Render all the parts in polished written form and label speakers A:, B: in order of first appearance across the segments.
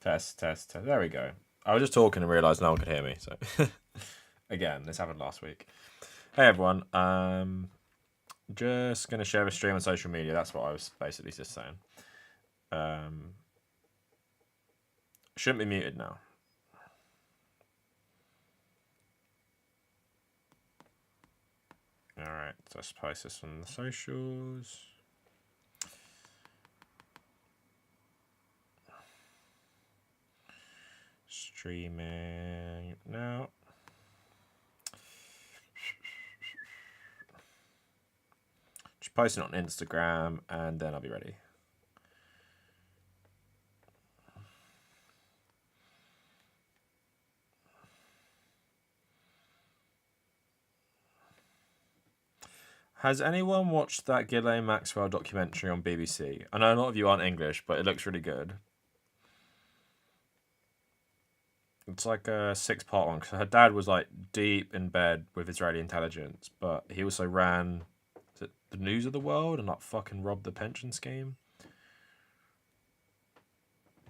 A: Test, test, test. There we go. I was just talking and realised no one could hear me. So, again, this happened last week. Hey everyone. Just gonna share a stream on social media. That's what I was basically just saying. Shouldn't be muted now. All right. So let's post this on the socials. Streaming now. Just post it on Instagram and then I'll be ready. Has anyone watched that Ghislaine Maxwell documentary on BBC? I know a lot of you aren't English, but it looks really good. It's like a 6-part one because her dad was like deep in bed with Israeli intelligence, but he also ran the News of the World and like fucking robbed the pension scheme.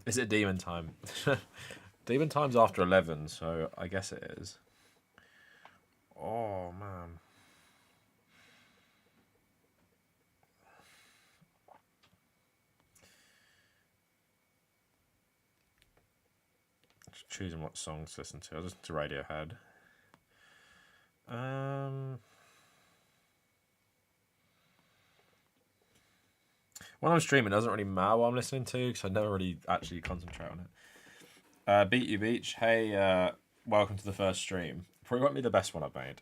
A: Is it Demon Time? Demon Time's after 11, so I guess it is. Oh man. Just choosing what songs to listen to. I listen to Radiohead. When I'm streaming, it doesn't really matter what I'm listening to because I never really actually concentrate on it. Beat You Beach. Hey, welcome to the first stream. Probably won't be the best one I've made.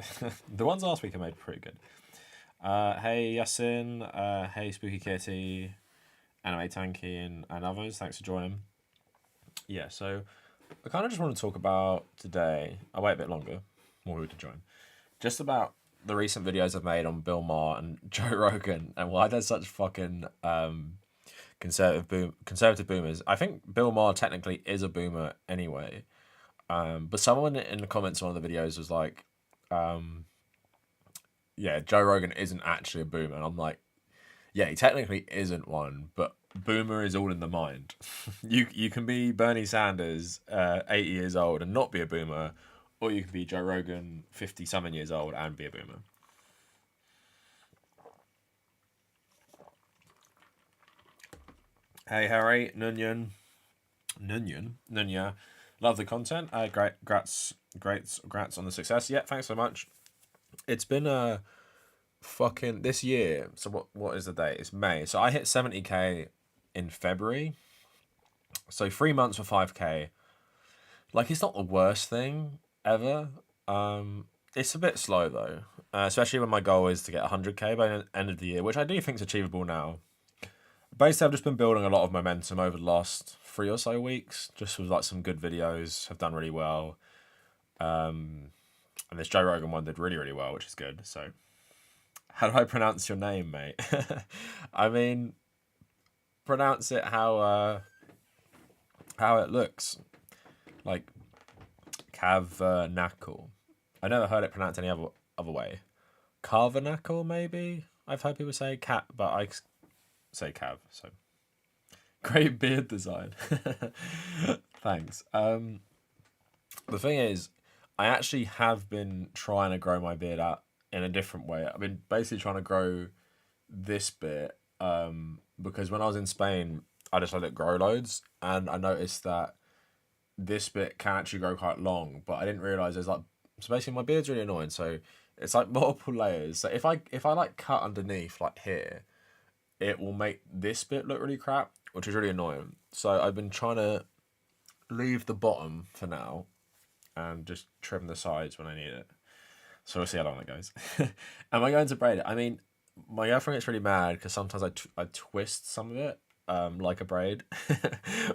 A: The ones last week I made pretty good. Hey, Yasin. Hey, Spooky Kitty. Anime Tanky and others. Thanks for joining. Yeah, so I kind of just want to talk about today. I'll wait a bit longer. More people to join. Just about the recent videos I've made on Bill Maher and Joe Rogan and why they're such fucking conservative boomers. I think Bill Maher technically is a boomer anyway. But someone in the comments on one of the videos was like, yeah, Joe Rogan isn't actually a boomer. And I'm like, yeah, he technically isn't one, but boomer is all in the mind. You can be Bernie Sanders, 80 years old and not be a boomer, or you can be Joe Rogan, 50-something years old and be a boomer. Hey, Harry, Nunyan. Love the content. Great, grats on the success. Yeah, thanks so much. It's been a fucking this year. So what is the date? It's May. So I hit 70k in February. So 3 months for 5k. Like it's not the worst thing ever. It's a bit slow though, especially when my goal is to get 100k by the end of the year, which I do think is achievable now. Basically, I've just been building a lot of momentum over the last 3 or so weeks, just with like some good videos, have done really well. And this Joe Rogan one did really, really well, which is good. So, how do I pronounce your name, mate? I mean, pronounce it how it looks, like Kavernacle. I never heard it pronounced any other way. Kavernacle, maybe. I've heard people say cat, but I say Cav. So great beard design. Thanks. The thing is, I actually have been trying to grow my beard out in a different way. I've been basically trying to grow this bit because when I was in Spain, I just let it grow loads, and I noticed that this bit can actually grow quite long, but I didn't realize there's like, so basically my beard's really annoying, so it's like multiple layers. So if I like cut underneath like here, it will make this bit look really crap, which is really annoying. So I've been trying to leave the bottom for now and just trim the sides when I need it. So we'll see how long that goes. Am I going to braid it? I mean, my girlfriend gets really mad because sometimes I twist some of it like a braid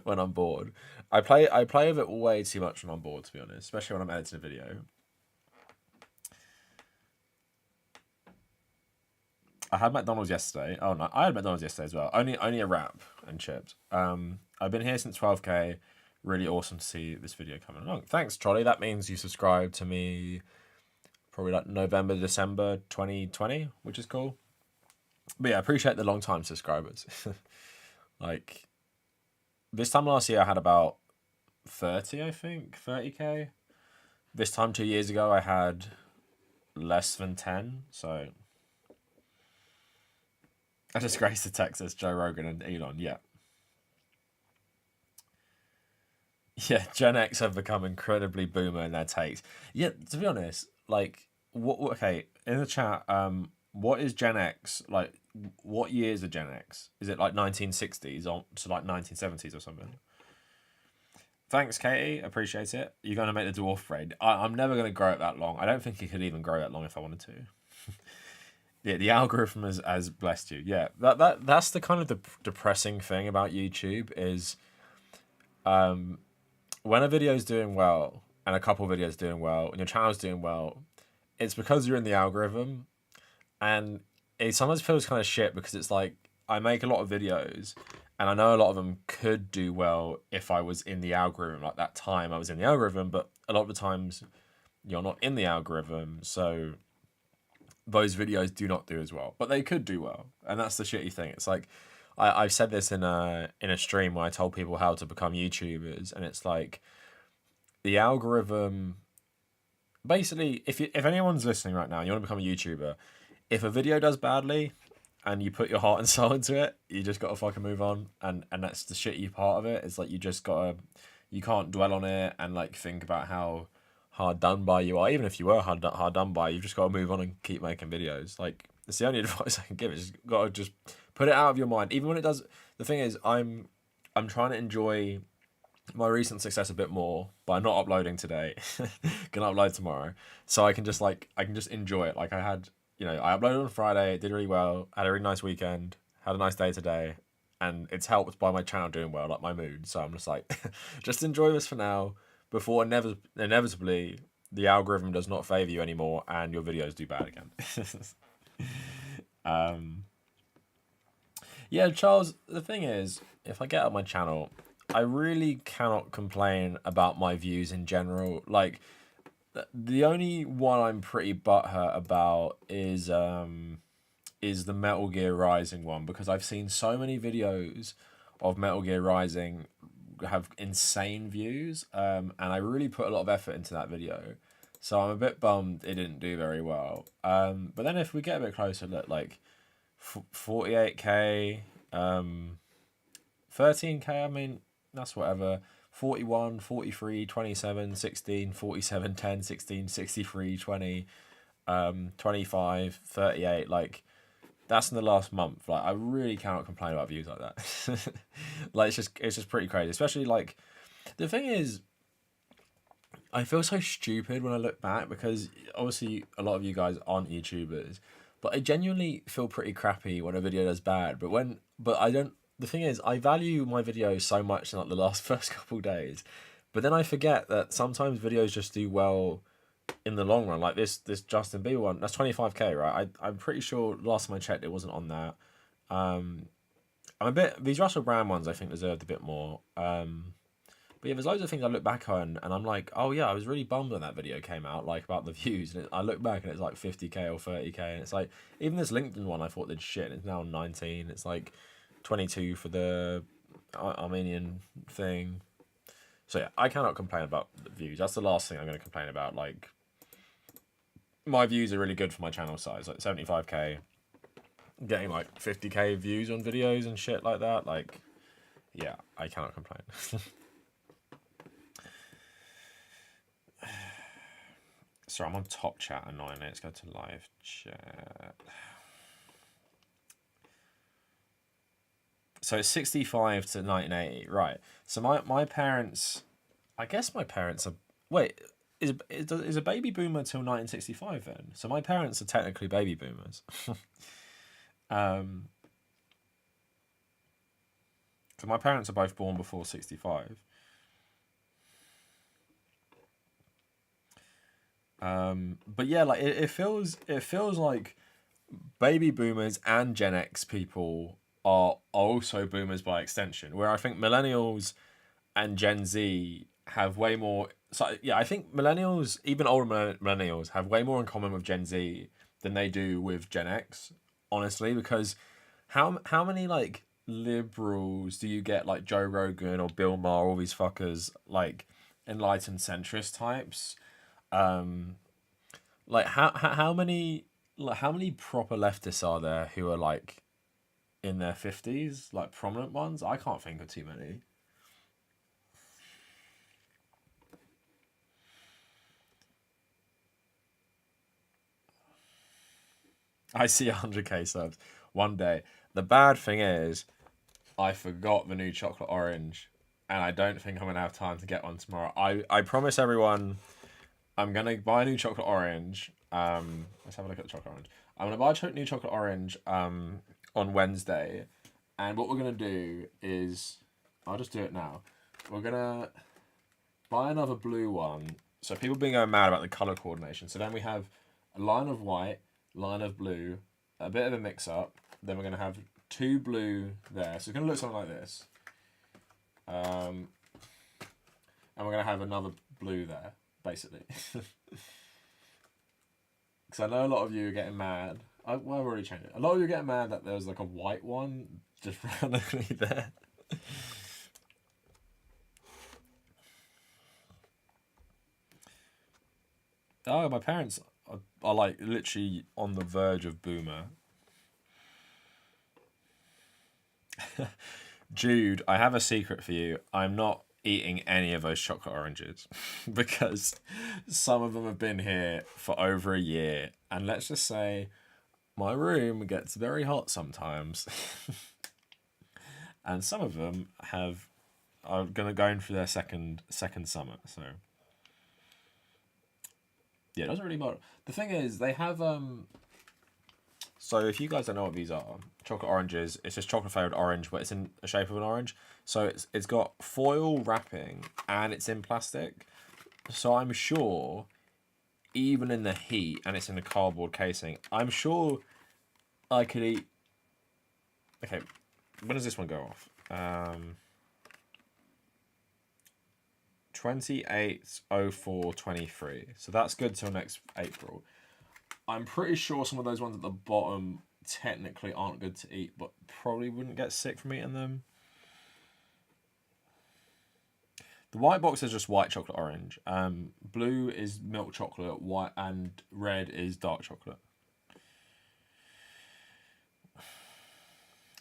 A: when I'm bored. I play with it way too much when I'm bored, to be honest, especially when I'm editing a video. I had McDonald's yesterday. Oh no, I had McDonald's yesterday as well. Only a wrap and chips. I've been here since 12k. Really awesome to see this video coming along. Thanks, Trolley. That means you subscribed to me probably like November, December 2020, which is cool. But yeah, I appreciate the long time subscribers. Like this time last year, I had about 30, I think, 30k. This time 2 years ago, I had less than 10. So a disgrace to Texas, Joe Rogan and Elon. Yeah. Yeah, Gen X have become incredibly boomer in their takes. Yeah, to be honest, like, okay, in the chat, what is Gen X? Like, what years are Gen X? Is it like 1960s or to like 1970s or something? Thanks, Katie. Appreciate it. You're going to make the dwarf braid. I'm never going to grow it that long. I don't think it could even grow that long if I wanted to. Yeah, the algorithm has blessed you. Yeah, that's the kind of the depressing thing about YouTube is when a video is doing well and a couple of videos doing well and your channel's doing well, it's because you're in the algorithm, and it sometimes feels kind of shit because it's like I make a lot of videos and I know a lot of them could do well if I was in the algorithm. Like that time I was in the algorithm, but a lot of the times you're not in the algorithm, so those videos do not do as well, but they could do well, and that's the shitty thing. It's like I've said this in a stream where I told people how to become YouTubers, and it's like the algorithm. Basically, if anyone's listening right now, and you want to become a YouTuber, if a video does badly, and you put your heart and soul into it, you just gotta fucking move on, and that's the shitty part of it. It's like you can't dwell on it and like think about how hard done by you are. Even if you were hard done by, you've just got to move on and keep making videos. Like, it's the only advice I can give. Is got to just put it out of your mind. Even when it does. The thing is, I'm trying to enjoy my recent success a bit more by not uploading today. Gonna upload tomorrow, so I can just enjoy it. Like I had, I uploaded on Friday. It did really well. Had a really nice weekend. Had a nice day today, and it's helped by my channel doing well, like my mood. So I'm just like, just enjoy this for now, before inevitably the algorithm does not favor you anymore and your videos do bad again. Yeah, Charles, the thing is, if I get on my channel, I really cannot complain about my views in general. Like, the only one I'm pretty butthurt about is the Metal Gear Rising one, because I've seen so many videos of Metal Gear Rising have insane views, and I really put a lot of effort into that video, so I'm a bit bummed it didn't do very well. But then if we get a bit closer, look, like 48k, 13k, I mean, that's whatever. 41, 43, 27, 16, 47, 10, 16, 63, 20, 25, 38, like, that's in the last month. Like, I really cannot complain about views like that. Like, it's just pretty crazy. Especially, like, the thing is, I feel so stupid when I look back, because obviously a lot of you guys aren't YouTubers, but I genuinely feel pretty crappy when a video does bad. But I don't. The thing is, I value my videos so much in like the last first couple of days, but then I forget that sometimes videos just do well in the long run. Like this Justin Bieber one, that's 25k, right? I'm pretty sure last time I checked it wasn't on that. I'm a bit, these Russell Brand ones I think deserved a bit more. But yeah, there's loads of things I look back on and I'm like, oh yeah, I was really bummed when that video came out, like about the views. And I look back and it's like 50k or 30k, and it's like, even this LinkedIn one I thought did shit, and it's now 19. It's like 22 for the Armenian thing. So yeah, I cannot complain about the views. That's the last thing I'm going to complain about. Like, my views are really good for my channel size, like 75k, getting like 50k views on videos and shit like that. Like, yeah, I cannot complain. Sorry, I'm on top chat annoyingly. Let's go to live chat. So it's 65 to 1980, right? So my parents, I guess my parents are. Wait, is a baby boomer till 1965 then? So my parents are technically baby boomers. So my parents are both born before 65. But yeah, like it feels like baby boomers and Gen X people are also boomers by extension, where I think millennials and Gen Z have way more. So yeah, I think millennials, even older millennials, have way more in common with Gen Z than they do with Gen X. Honestly, because how many like liberals do you get, like Joe Rogan or Bill Maher, all these fuckers, like enlightened centrist types? Um, like how many, like how many proper leftists are there who are like in their 50s, like prominent ones? I can't think of too many. I see 100k subs one day. The bad thing is, I forgot the new chocolate orange, and I don't think I'm gonna have time to get one tomorrow. I promise everyone, I'm gonna buy a new chocolate orange. Let's have a look at the chocolate orange. I'm gonna buy a new chocolate orange on Wednesday, and what we're gonna do is, I'll just do it now. We're gonna buy another blue one. So people been going mad about the color coordination. So then we have a line of white, line of blue, a bit of a mix up. Then we're gonna have two blue there. So it's gonna look something like this. And we're gonna have another blue there, basically. Because I know a lot of you are getting mad. I've already changed it. A lot of you are getting mad that there's like a white one just randomly there. Oh, my parents are like literally on the verge of boomer. Jude, I have a secret for you. I'm not eating any of those chocolate oranges because some of them have been here for over a year, and let's just say my room gets very hot sometimes. And some of them are gonna go in for their second summer. So yeah, it doesn't really matter. The thing is, they have So if you guys don't know what these are, chocolate oranges, it's just chocolate flavored orange, but it's in the shape of an orange. So it's got foil wrapping and it's in plastic. So I'm sure, even in the heat, and it's in a cardboard casing, I'm sure I could eat. Okay, when does this one go off? 28/04/23. So that's good till next April. I'm pretty sure some of those ones at the bottom technically aren't good to eat, but probably wouldn't get sick from eating them. The white box is just white chocolate orange. Blue is milk chocolate, white and red is dark chocolate.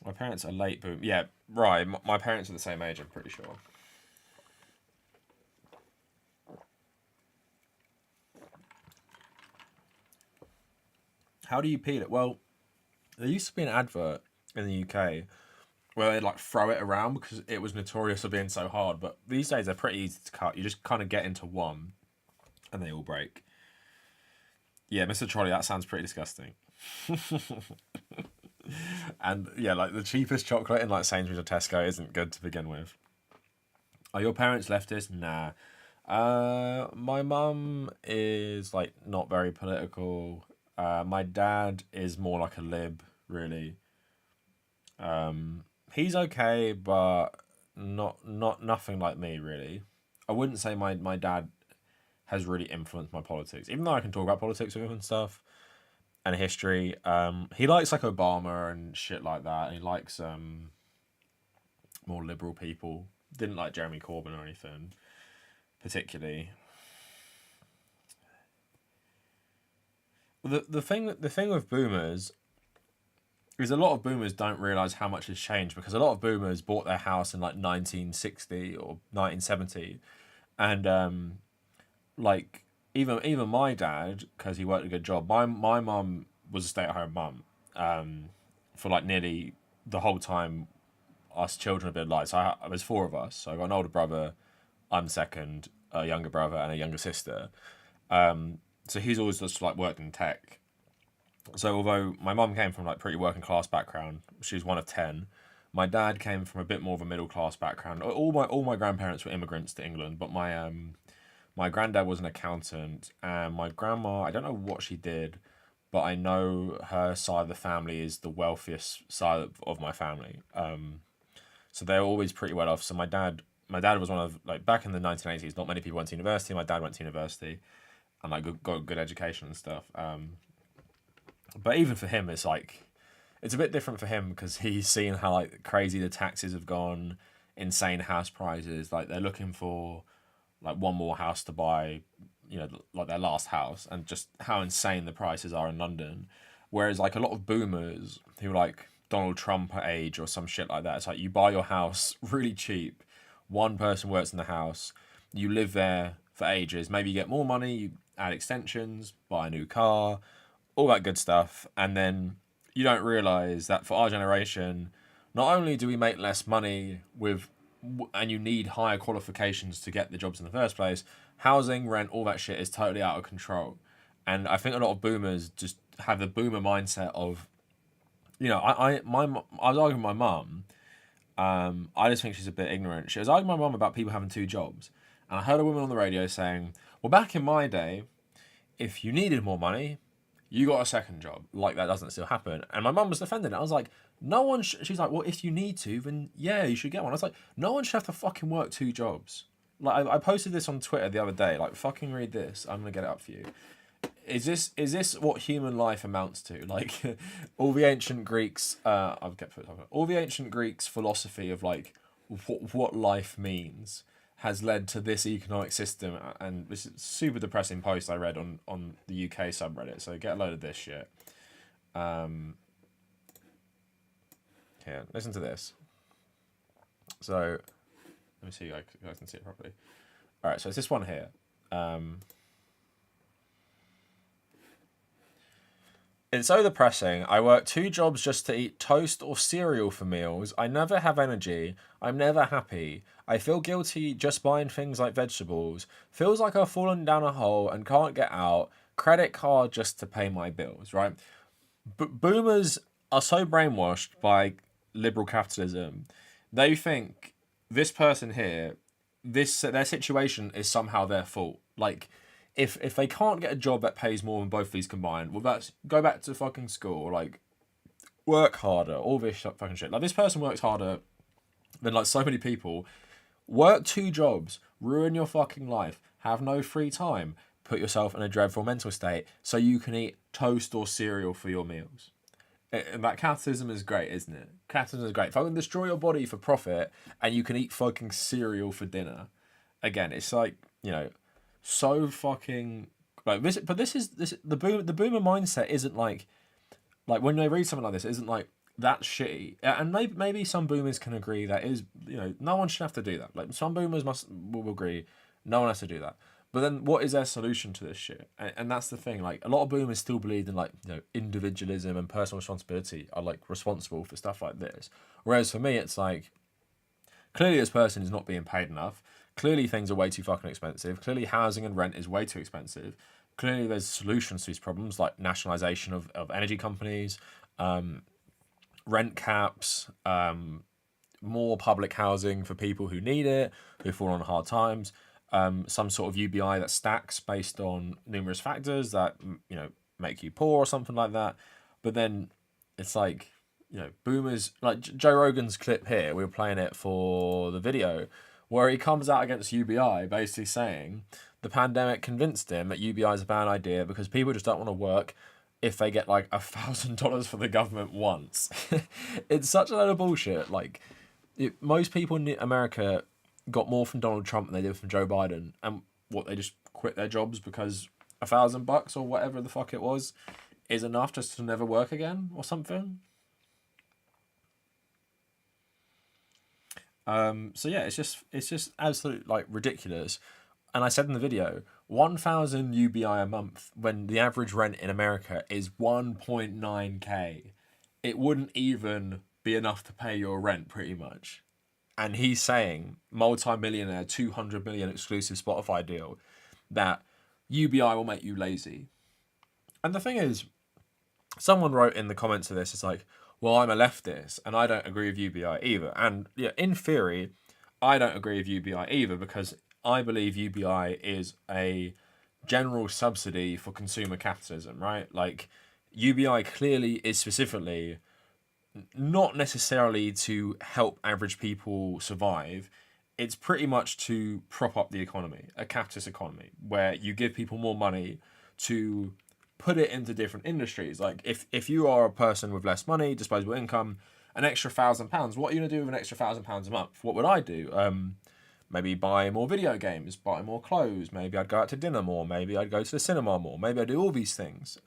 A: My parents are late boom. Yeah, right. My parents are the same age, I'm pretty sure. How do you peel it? Well, there used to be an advert in the UK where they'd like throw it around because it was notorious for being so hard. But these days they're pretty easy to cut. You just kind of get into one and they all break. Yeah, Mr. Trolley, that sounds pretty disgusting. And yeah, like the cheapest chocolate in like Sainsbury's or Tesco isn't good to begin with. Are your parents leftist? Nah. My mum is like not very political. My dad is more like a lib, really. He's okay, but not nothing like me, really. I wouldn't say my dad has really influenced my politics, even though I can talk about politics with him and stuff and history. He likes like Obama and shit like that. And he likes more liberal people. Didn't like Jeremy Corbyn or anything particularly. The thing with boomers is a lot of boomers don't realize how much has changed because a lot of boomers bought their house in like 1960 or 1970, and like even my dad, because he worked a good job. My mum was a stay-at-home mum for like nearly the whole time us children have been alive. So there's four of us. So I got an older brother, I'm second, a younger brother, and a younger sister. So he's always just like worked in tech. So although my mum came from like pretty working class background, she was one of 10. My dad came from a bit more of a middle class background. All my grandparents were immigrants to England, but my granddad was an accountant, and my grandma, I don't know what she did, but I know her side of the family is the wealthiest side of my family. So they're always pretty well off. So my dad was one of like back in the 1980s. Not many people went to university. My dad went to university, and like got good education and stuff. But even for him, it's like it's a bit different for him because he's seen how like crazy the taxes have gone, insane house prices. Like they're looking for like one more house to buy, you know, like their last house, and just how insane the prices are in London. Whereas like a lot of boomers who like Donald Trump at age or some shit like that, it's like you buy your house really cheap, one person works in the house, you live there for ages, maybe you get more money, you add extensions, buy a new car, all that good stuff, and then you don't realize that for our generation, not only do we make less money with, and you need higher qualifications to get the jobs in the first place, housing, rent, all that shit is totally out of control. And I think a lot of boomers just have the boomer mindset of, you know, I was arguing with my mum. I just think she's a bit ignorant. She was arguing with my mum about people having two jobs, and I heard a woman on the radio saying, "Well, back in my day, if you needed more money, you got a second job." Like that doesn't still happen. And my mum was defending it. I was like, no one. She's like, well, if you need to, then yeah, you should get one. I was like, no one should have to fucking work two jobs. Like I posted this on Twitter the other day. Like fucking read this. I'm gonna get it up for you. Is this what human life amounts to? Like all the ancient Greeks. I've kept it. All the ancient Greeks' philosophy of like what life means has led to this economic system, and this is super depressing post I read on the UK subreddit. So get a load of this shit. Here, listen to this. So let me see if I can see it properly. All right, so it's this one here. It's so depressing. I work two jobs just to eat toast or cereal for meals. I never have energy. I'm never happy. I feel guilty just buying things like vegetables. Feels like I've fallen down a hole and can't get out. Credit card just to pay my bills, right? Boomers are so brainwashed by liberal capitalism. They think this person here, their situation is somehow their fault. Like, if they can't get a job that pays more than both of these combined, well, that's go back to fucking school, like work harder, all this fucking shit. Like this person works harder than like so many people. Work two jobs, ruin your fucking life, have no free time, put yourself in a dreadful mental state so you can eat toast or cereal for your meals. And that capitalism is great, isn't it? Capitalism is great. If I can destroy your body for profit and you can eat fucking cereal for dinner, again, it's like, you know, so fucking like this. But this the boomer mindset isn't like when they read something like this, it isn't like that's shitty. And maybe some boomers can agree that is, you know, no one should have to do that. Like some boomers will agree, no one has to do that. But then what is their solution to this shit? And that's the thing. Like a lot of boomers still believe in like, you know, individualism and personal responsibility are like responsible for stuff like this. Whereas for me, it's like clearly this person is not being paid enough. Clearly things are way too fucking expensive. Clearly housing and rent is way too expensive. Clearly there's solutions to these problems like nationalisation of energy companies, rent caps, more public housing for people who need it, who fall on hard times, some sort of UBI that stacks based on numerous factors that, you know, make you poor or something like that. But then it's like, you know, boomers, like Joe Rogan's clip here, we were playing it for the video, where he comes out against UBI, basically saying the pandemic convinced him that UBI is a bad idea because people just don't want to work if they get like $1,000 for the government once. It's such a load of bullshit. Like, most people in America got more from Donald Trump than they did from Joe Biden, and they just quit their jobs because $1,000 or whatever the fuck it was is enough just to never work again or something. So yeah, it's just absolute like ridiculous. And I said in the video, 1,000 UBI a month when the average rent in America is 1.9k. It wouldn't even be enough to pay your rent pretty much. And he's saying, multi-millionaire, 200 million exclusive Spotify deal, that UBI will make you lazy. And the thing is, someone wrote in the comments of this, it's like, well, I'm a leftist and I don't agree with UBI either. And yeah, in theory, I don't agree with UBI either because I believe UBI is a general subsidy for consumer capitalism, right? Like UBI clearly is specifically not necessarily to help average people survive. It's pretty much to prop up the economy, a capitalist economy, where you give people more money to put it into different industries. Like if you are a person with less money, disposable income, an extra £1,000, what are you gonna do with an extra £1,000 a month? What would I do? Maybe buy more video games, buy more clothes. Maybe I'd go out to dinner more. Maybe I'd go to the cinema more. Maybe I'd do all these things.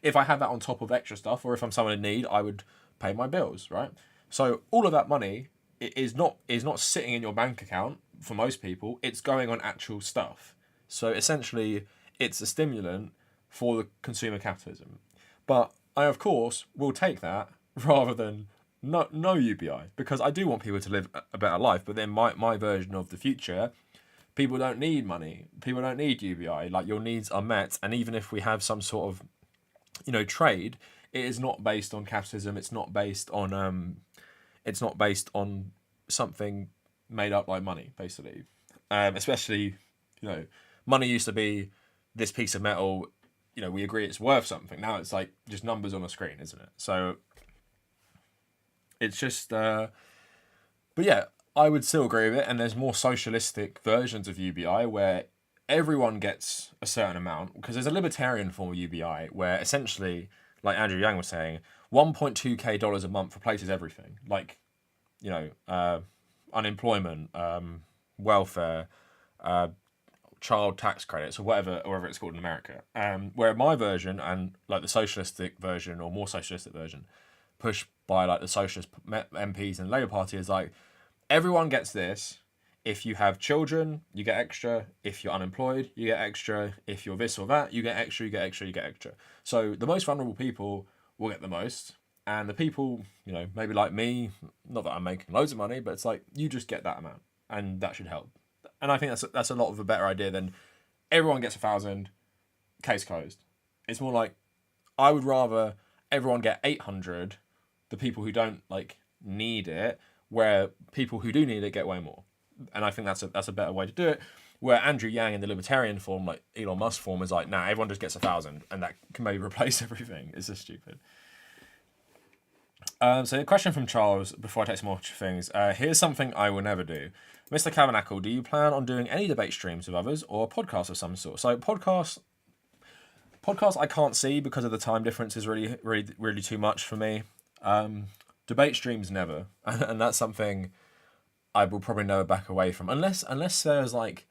A: If I had that on top of extra stuff, or if I'm someone in need, I would pay my bills, right? So all of that money is not sitting in your bank account for most people. It's going on actual stuff. So essentially, it's a stimulant for the consumer capitalism. But I, of course, will take that rather than no UBI, because I do want people to live a better life. But then my version of the future, people don't need money. People don't need UBI. Like, your needs are met. And even if we have some sort of, trade, it is not based on capitalism. It's not based on something made up like money, basically. Especially, money used to be this piece of metal. We agree it's worth something. Now it's like just numbers on a screen, isn't it? So it's just, but yeah, I would still agree with it. And there's more socialistic versions of UBI where everyone gets a certain amount, because there's a libertarian form of UBI where essentially, like Andrew Yang was saying, $1.2k a month replaces everything. Like, unemployment, welfare, child tax credits, or whatever it's called in America. Where my version, and like the socialistic version or more socialistic version, pushed by like the socialist MPs and Labour Party, is like, everyone gets this. If you have children, you get extra. If you're unemployed, you get extra. If you're this or that, you get extra, you get extra, you get extra. So the most vulnerable people will get the most. And the people, maybe like me, not that I'm making loads of money, but it's like, you just get that amount. And that should help. And I think that's a lot of a better idea than everyone gets 1,000, case closed. It's more like, I would rather everyone get 800, the people who don't need it, where people who do need it get way more. And I think that's a better way to do it. Where Andrew Yang in the libertarian form, like Elon Musk form, is like, nah, everyone just gets 1,000, and that can maybe replace everything. It's just stupid. So a question from Charles before I take some more things. Here's something I will never do. Mr. Kavernacle, do you plan on doing any debate streams with others or podcasts of some sort? So podcasts I can't see because of the time difference is really, really, really too much for me. Debate streams never. And that's something I will probably never back away from. Unless there's like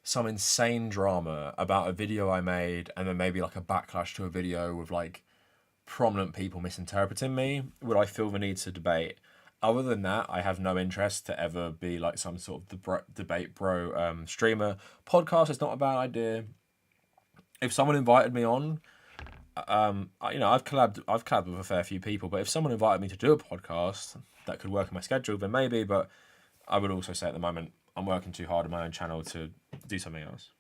A: some insane drama about a video I made and then maybe like a backlash to a video with like prominent people misinterpreting me, would I feel the need to debate. Other than that, I have no interest to ever be like some sort of debate bro streamer. Podcast is not a bad idea. If someone invited me on, I've collabed with a fair few people, but if someone invited me to do a podcast that could work in my schedule, then maybe. But I would also say at the moment, I'm working too hard on my own channel to do something else.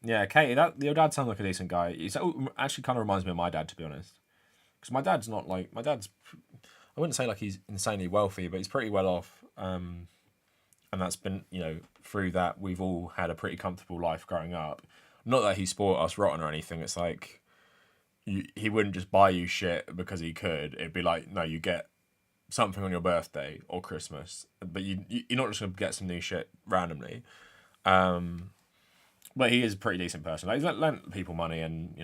A: Yeah, Katie, your dad sounds like a decent guy. He actually kind of reminds me of my dad, to be honest. Because my dad's, I wouldn't say like he's insanely wealthy, but he's pretty well off. And that's been, through that, we've all had a pretty comfortable life growing up. Not that he spoiled us rotten or anything. It's like, he wouldn't just buy you shit because he could. It'd be like, no, you get something on your birthday or Christmas, but you're not just going to get some new shit randomly. But he is a pretty decent person. Like, he's lent people money and,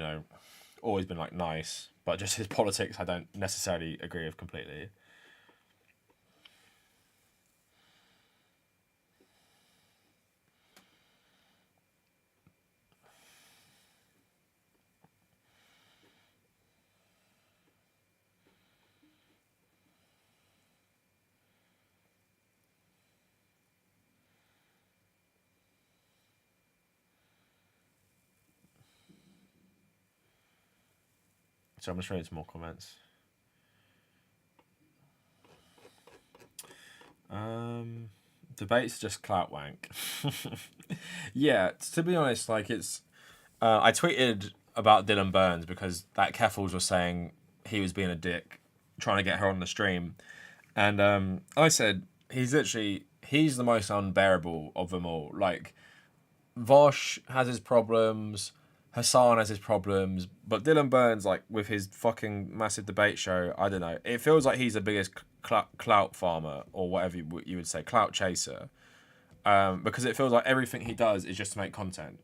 A: always been like nice, but just his politics I don't necessarily agree with completely. So I'm just reading some more comments. Debate's just clout wank. Yeah, to be honest, like it's. I tweeted about Dylan Burns because that Keffels was saying he was being a dick, trying to get her on the stream, and I said he's the most unbearable of them all. Like, Vosh has his problems. Hasan has his problems, but Dylan Burns, like with his fucking massive debate show, I don't know. It feels like he's the biggest clout farmer, or whatever you would say, clout chaser, because it feels like everything he does is just to make content.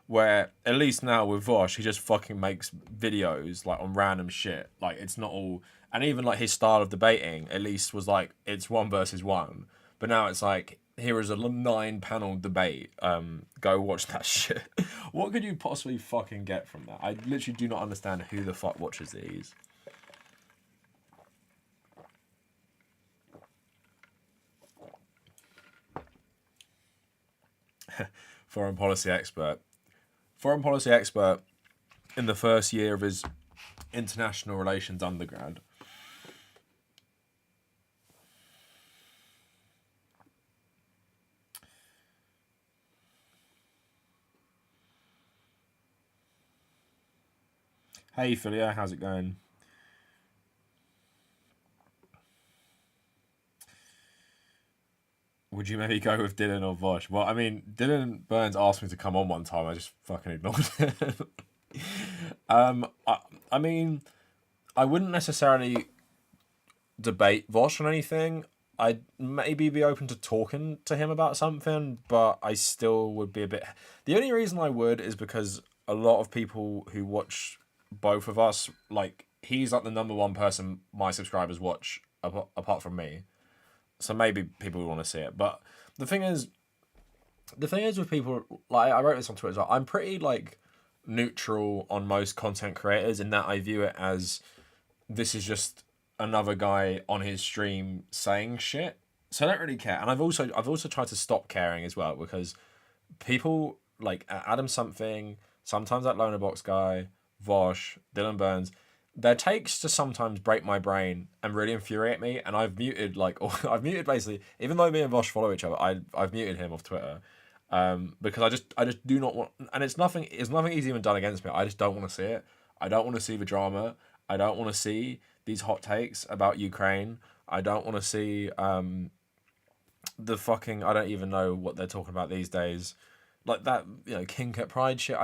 A: Where at least now with Vosh, he just fucking makes videos like on random shit. Like it's not all, and even like his style of debating at least was like it's 1 versus 1. But now it's like here is a 9 panel debate. Go watch that shit. What could you possibly fucking get from that? I literally do not understand who the fuck watches these. Foreign policy expert. Foreign policy expert in the first year of his international relations undergrad. Hey, Philia, how's it going? Would you maybe go with Dylan or Vosh? Well, I mean, Dylan Burns asked me to come on one time. I just fucking ignored it. I mean, I wouldn't necessarily debate Vosh on anything. I'd maybe be open to talking to him about something, but I still would be a bit. The only reason I would is because a lot of people who watch both of us, like, he's like the number one person my subscribers watch apart from me. So maybe people would want to see it. But the thing is with people, like, I wrote this on Twitter as well, I'm pretty, like, neutral on most content creators in that I view it as this is just another guy on his stream saying shit. So I don't really care. And I've also tried to stop caring as well, because people like Adam something, sometimes that loner box guy, Vosh, Dylan Burns, their takes just sometimes break my brain and really infuriate me. And I've muted I've muted basically, even though me and Vosh follow each other, I've muted him off Twitter. Because I just do not want, and it's nothing he's even done against me. I just don't want to see it. I don't want to see the drama. I don't want to see these hot takes about Ukraine. I don't want to see the fucking, I don't even know what they're talking about these days, like that, King Cat Pride shit.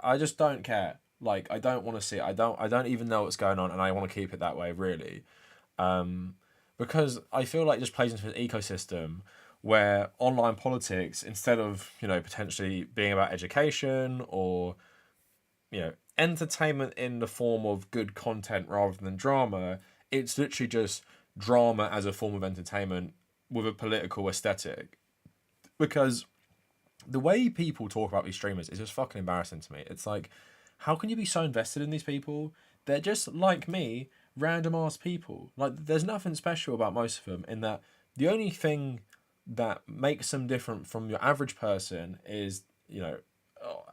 A: I just don't care. Like, I don't want to see it. I don't even know what's going on, and I want to keep it that way, really, because I feel like it just plays into an ecosystem where online politics, instead of potentially being about education or entertainment in the form of good content rather than drama, it's literally just drama as a form of entertainment with a political aesthetic. Because the way people talk about these streamers is just fucking embarrassing to me. It's like, how can you be so invested in these people? They're just like me, random ass people. Like, there's nothing special about most of them, in that the only thing that makes them different from your average person is,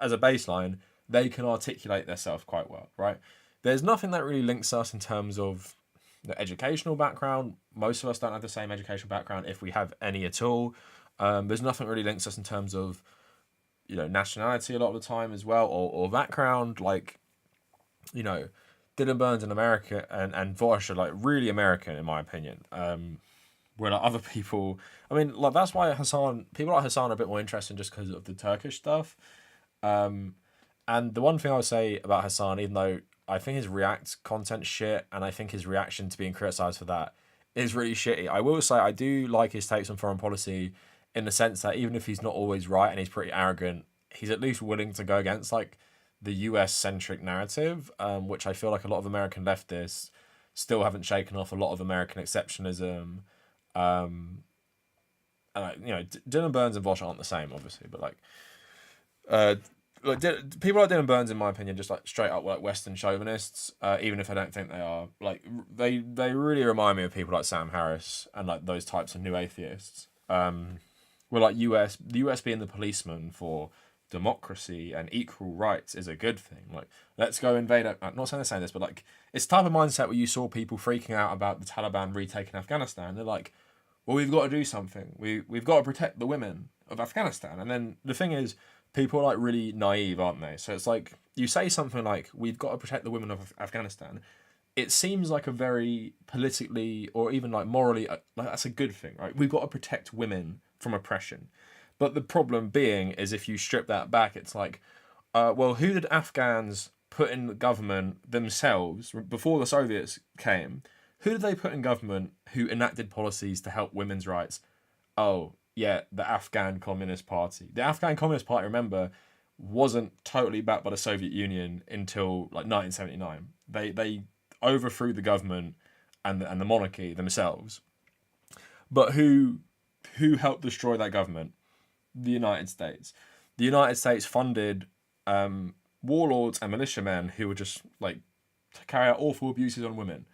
A: as a baseline, they can articulate themselves quite well, right? There's nothing that really links us in terms of the educational background. Most of us don't have the same educational background, if we have any at all. There's nothing really links us in terms of, nationality a lot of the time as well, or background. Like, Dylan Burns in America and Vosh are like really American in my opinion. Where like other people, I mean, like that's why people like Hasan are a bit more interesting, just because of the Turkish stuff. And the one thing I would say about Hasan, even though I think his React content shit, and I think his reaction to being criticised for that is really shitty, I will say I do like his takes on foreign policy, in the sense that even if he's not always right and he's pretty arrogant, he's at least willing to go against like the US centric narrative, which I feel like a lot of American leftists still haven't shaken off. A lot of American exceptionalism. And Dylan Burns and Vosh aren't the same, obviously, but people like Dylan Burns, in my opinion, just like straight up like Western chauvinists. Even if I don't think they are, like they really remind me of people like Sam Harris and like those types of new atheists. Where like the US being the policeman for democracy and equal rights is a good thing. Like, let's go invade. I'm not saying they're saying this, but like it's the type of mindset where you saw people freaking out about the Taliban retaking Afghanistan. They're like, well, we've got to do something. We've got to protect the women of Afghanistan. And then the thing is, people are like really naive, aren't they? So it's like, you say something like, we've got to protect the women of Afghanistan. It seems like a very politically or even like morally, like that's a good thing, right? We've got to protect women from oppression. But the problem being is, if you strip that back, it's like, well, who did Afghans put in the government themselves before the Soviets came Who did they put in government who enacted policies to help women's rights? Oh, yeah, the Afghan Communist Party. The Afghan Communist Party, remember, wasn't totally backed by the Soviet Union until like 1979. They overthrew the government and the monarchy themselves. But who helped destroy that government? The United States. The United States funded warlords and militiamen who were just like to carry out awful abuses on women.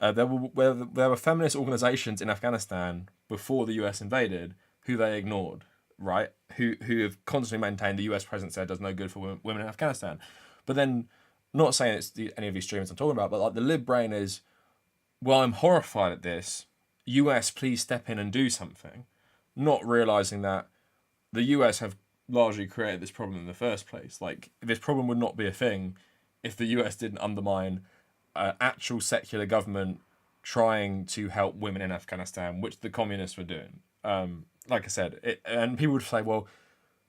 A: There were feminist organizations in Afghanistan before the US invaded who they ignored, right? Who have constantly maintained the US presence there does no good for women in Afghanistan. But then, not saying it's any of these streamers I'm talking about, but like the lib brain is, well, I'm horrified at this. US, please step in and do something. Not realizing that the US have largely created this problem in the first place. Like, this problem would not be a thing if the US didn't undermine actual secular government trying to help women in Afghanistan, which the communists were doing. Like I said, and people would say, well,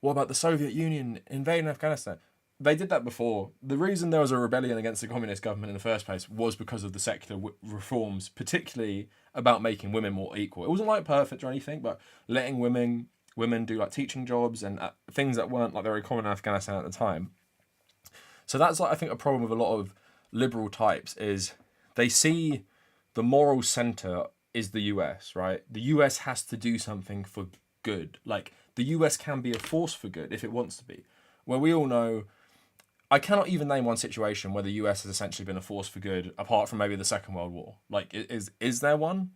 A: what about the Soviet Union invading Afghanistan? They did that before. The reason there was a rebellion against the communist government in the first place was because of the secular reforms, particularly about making women more equal. It wasn't like perfect or anything, but letting women do like teaching jobs and things that weren't like very common in Afghanistan at the time. So that's like I think a problem with a lot of liberal types is they see the moral center is the US, right? The US has to do something for good. Like the US can be a force for good if it wants to be. Where we all know, I cannot even name one situation where the US has essentially been a force for good, apart from maybe the Second World War. Like, is there one?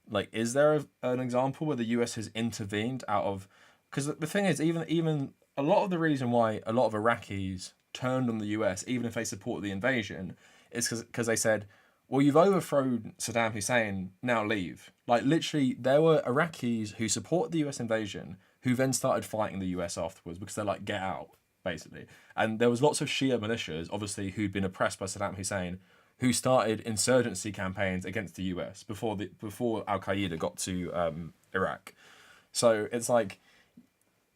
A: Like, is there an example where the US has intervened out of? Because the thing is, even a lot of the reason why a lot of Iraqis turned on the US, even if they supported the invasion, is because they said, well, you've overthrown Saddam Hussein, now leave. Like, literally, there were Iraqis who supported the US invasion who then started fighting the US afterwards because they're like, get out, basically. And there was lots of Shia militias, obviously, who'd been oppressed by Saddam Hussein, who started insurgency campaigns against the US before Al-Qaeda got to Iraq. So it's like,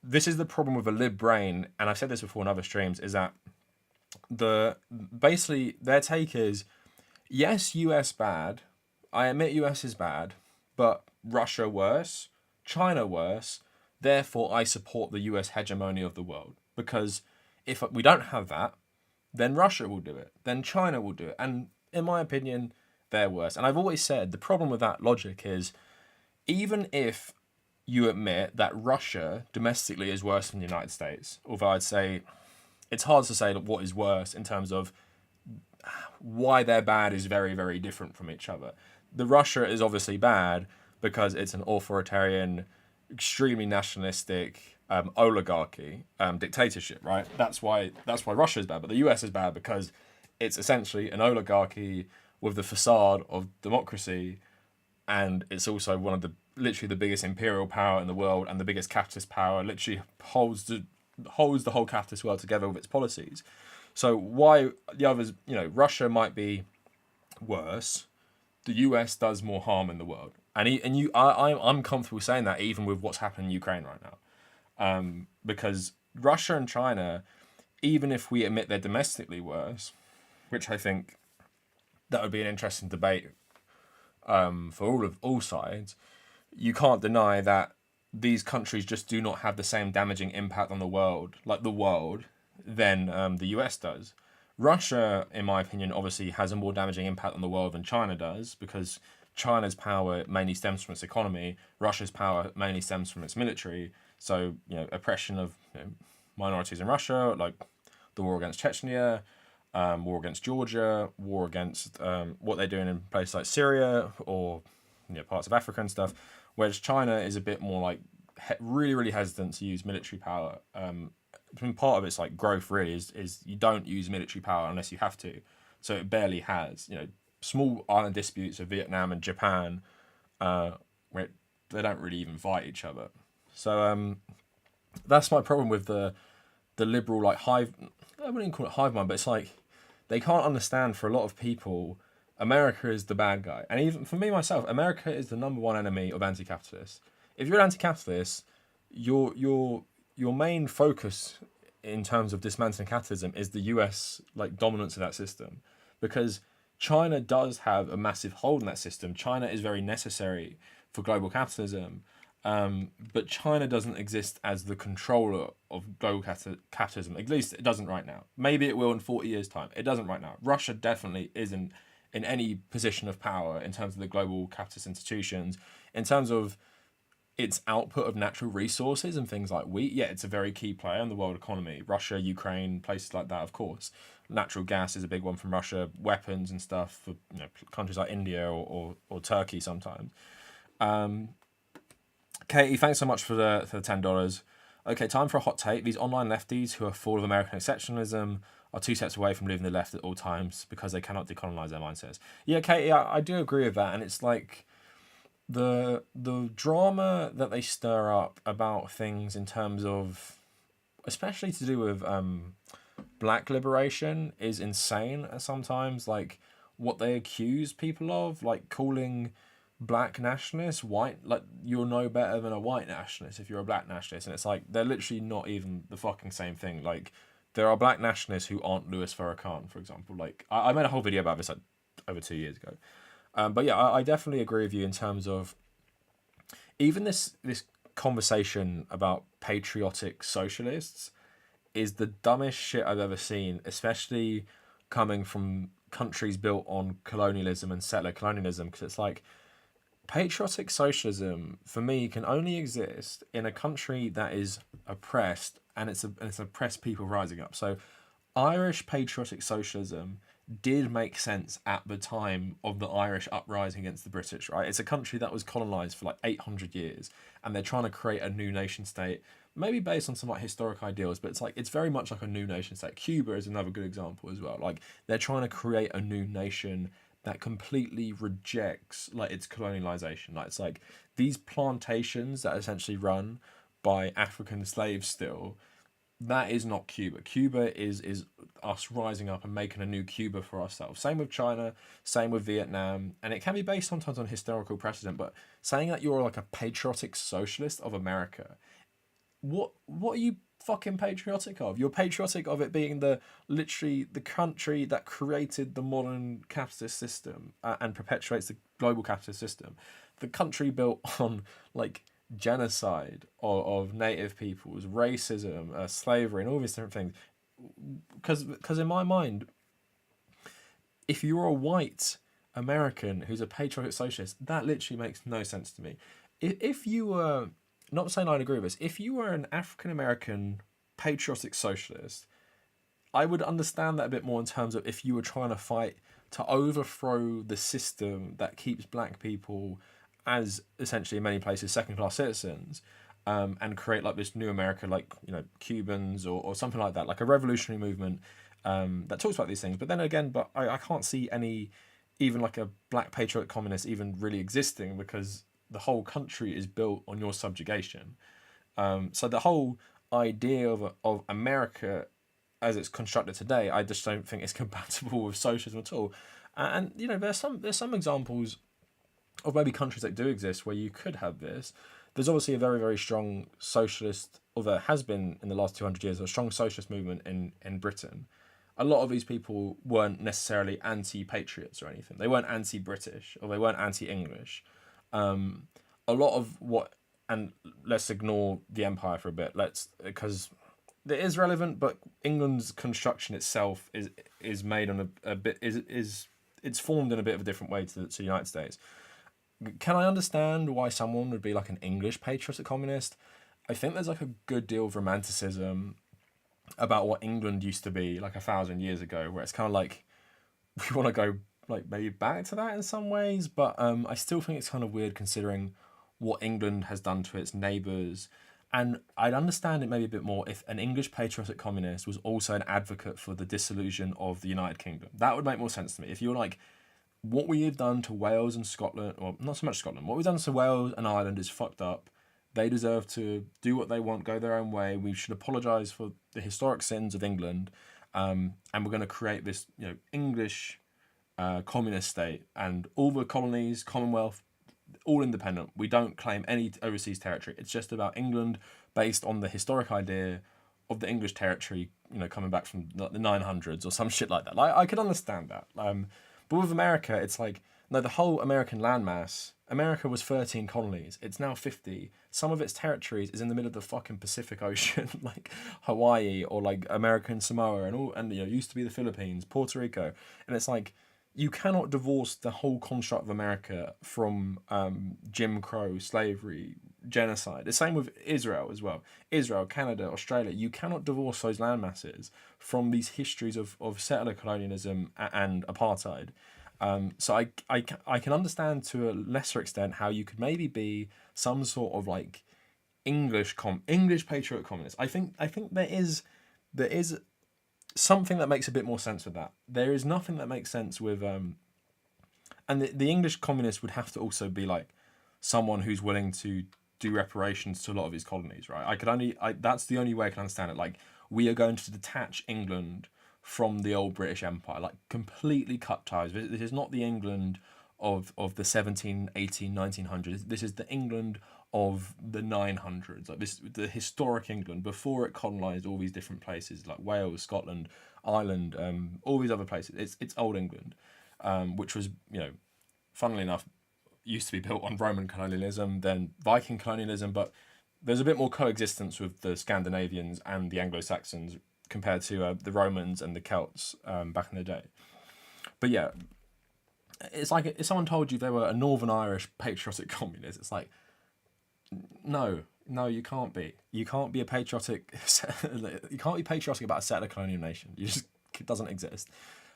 A: this is the problem with a lib brain, and I've said this before in other streams, is that basically their take is, yes, US bad, I admit US is bad, but Russia worse, China worse, therefore I support the US hegemony of the world. Because if we don't have that, then Russia will do it, then China will do it. And in my opinion, they're worse. And I've always said the problem with that logic is, even if you admit that Russia domestically is worse than the United States, although I'd say it's hard to say what is worse in terms of why they're bad is very, very different from each other. The Russia is obviously bad because it's an authoritarian, extremely nationalistic oligarchy, dictatorship, right? That's why Russia is bad. But the US is bad because it's essentially an oligarchy with the facade of democracy, and it's also literally the biggest imperial power in the world and the biggest capitalist power. Literally holds the whole capitalist world together with its policies. So why the others, Russia might be worse, the US does more harm in the world, I'm comfortable saying that even with what's happening in Ukraine right now, because Russia and China, even if we admit they're domestically worse, which I think that would be an interesting debate for all sides, you can't deny that these countries just do not have the same damaging impact on the world, than the US does. Russia, in my opinion, obviously has a more damaging impact on the world than China does, because China's power mainly stems from its economy. Russia's power mainly stems from its military. So, oppression of minorities in Russia, like the war against Chechnya, war against Georgia, war against what they're doing in places like Syria or parts of Africa and stuff. Whereas China is a bit more like really, really hesitant to use military power. Part of its like growth really is you don't use military power unless you have to. So it barely has. Small island disputes of Vietnam and Japan, where they don't really even fight each other. So that's my problem with the liberal like hive. I wouldn't even call it hive mind, but it's like they can't understand. For a lot of people, America is the bad guy, and even for me myself, America is the number one enemy of anti-capitalists. If you're an anti-capitalist, your main focus in terms of dismantling capitalism is the US like dominance of that system, because China does have a massive hold in that system. China is very necessary for global capitalism, but China doesn't exist as the controller of global capitalism. At least it doesn't right now. Maybe it will in 40 years' time. It doesn't right now. Russia definitely isn't in any position of power in terms of the global capitalist institutions. In terms of its output of natural resources and things like wheat, yeah, it's a very key player in the world economy. Russia, Ukraine, places like that, of course. Natural gas is a big one from Russia. Weapons and stuff for countries like India or Turkey sometimes. Katie, thanks so much for the $10. Okay, time for a hot take. These online lefties who are full of American exceptionalism are 2 steps away from leaving the left at all times because they cannot decolonize their mindsets. Yeah, Katie, I do agree with that, and it's like the drama that they stir up about things in terms of, especially to do with black liberation, is insane sometimes. Like what they accuse people of, like calling black nationalists white, like you're no better than a white nationalist if you're a black nationalist, and it's like they're literally not even the fucking same thing. Like there are black nationalists who aren't Louis Farrakhan, for example. Like I made a whole video about this like over 2 years ago. But yeah, I definitely agree with you in terms of even this conversation about patriotic socialists is the dumbest shit I've ever seen, especially coming from countries built on colonialism and settler colonialism, because it's like patriotic socialism for me can only exist in a country that is oppressed, and it's oppressed people rising up. So Irish patriotic socialism did make sense at the time of the Irish uprising against the British, right? It's a country that was colonized for like 800 years, and they're trying to create a new nation state, maybe based on some like historic ideals, but it's very much like a new nation state. Cuba is another good example as well. Like they're trying to create a new nation that completely rejects like its colonialization. Like it's like these plantations that are essentially run by African slaves still. That is not Cuba. Cuba is us rising up and making a new Cuba for ourselves. Same with China, same with Vietnam, and it can be based sometimes on historical precedent. But saying that you're like a patriotic socialist of America, what are you fucking patriotic of? You're patriotic of it being literally the country that created the modern capitalist system and perpetuates the global capitalist system. The country built on like genocide of native peoples, racism, slavery, and all these different things. Because in my mind, if you're a white American who's a patriotic socialist, that literally makes no sense to me. If you were, not saying I agree with this, if you were an African American patriotic socialist, I would understand that a bit more in terms of if you were trying to fight to overthrow the system that keeps black people as essentially in many places second-class citizens, and create like this new America, like Cubans or something like that, like a revolutionary movement that talks about these things. But then again, I can't see any, even like a black patriotic communist even really existing, because the whole country is built on your subjugation. So the whole idea of America as it's constructed today, I just don't think it's compatible with socialism at all. And there's some examples of maybe countries that do exist where you could have this. There's obviously a very, very strong socialist, or there has been in the last 200 years, a strong socialist movement in Britain. A lot of these people weren't necessarily anti-patriots or anything. They weren't anti-British or they weren't anti-English. A lot of what, and let's ignore the empire for a bit, because it is relevant, but England's construction itself is made on a bit, it's formed in a bit of a different way to the United States. Can I understand why someone would be like an English patriotic communist? I think there's like a good deal of romanticism about what England used to be like 1,000 years ago, where it's kind of like we want to go like maybe back to that in some ways, but I still think it's kind of weird considering what England has done to its neighbours. And I'd understand it maybe a bit more if an English patriotic communist was also an advocate for the dissolution of the United Kingdom. That would make more sense to me. If you're like, what we have done to Wales and Scotland, or not so much Scotland, what we've done to Wales and Ireland is fucked up. They deserve to do what they want, go their own way. We should apologise for the historic sins of England, and we're going to create this, English communist state, and all the colonies, Commonwealth, all independent. We don't claim any overseas territory. It's just about England, based on the historic idea of the English territory, coming back from the 900s or some shit like that. Like, I could understand that. But with America, it's like, no, the whole American landmass, America was 13 colonies. It's now 50. Some of its territories is in the middle of the fucking Pacific Ocean, like Hawaii or like American Samoa and all, and used to be the Philippines, Puerto Rico. And it's like, you cannot divorce the whole construct of America from Jim Crow, slavery, genocide. The same with Israel as well. Israel, Canada, Australia. You cannot divorce those landmasses from these histories of settler colonialism and apartheid. So I can understand to a lesser extent how you could maybe be some sort of like English patriot communist. I think there is something that makes a bit more sense with that. There is nothing that makes sense with and the English communist would have to also be like someone who's willing to do reparations to a lot of his colonies, right? That's the only way I can understand it. Like, we are going to detach England from the old British Empire, like completely cut ties. This is not the England of the 17, 18, 1900s. This is the England of the 900s, like the historic England before it colonized all these different places like Wales, Scotland, Ireland, all these other places. It's old England, which was, funnily enough, used to be built on Roman colonialism, then Viking colonialism, but there's a bit more coexistence with the Scandinavians and the Anglo-Saxons compared to the Romans and the Celts back in the day. But yeah, it's like if someone told you they were a Northern Irish patriotic communist, it's like, no, you can't be. You can't be a patriotic. You can't be patriotic about a settler colonial nation. It doesn't exist.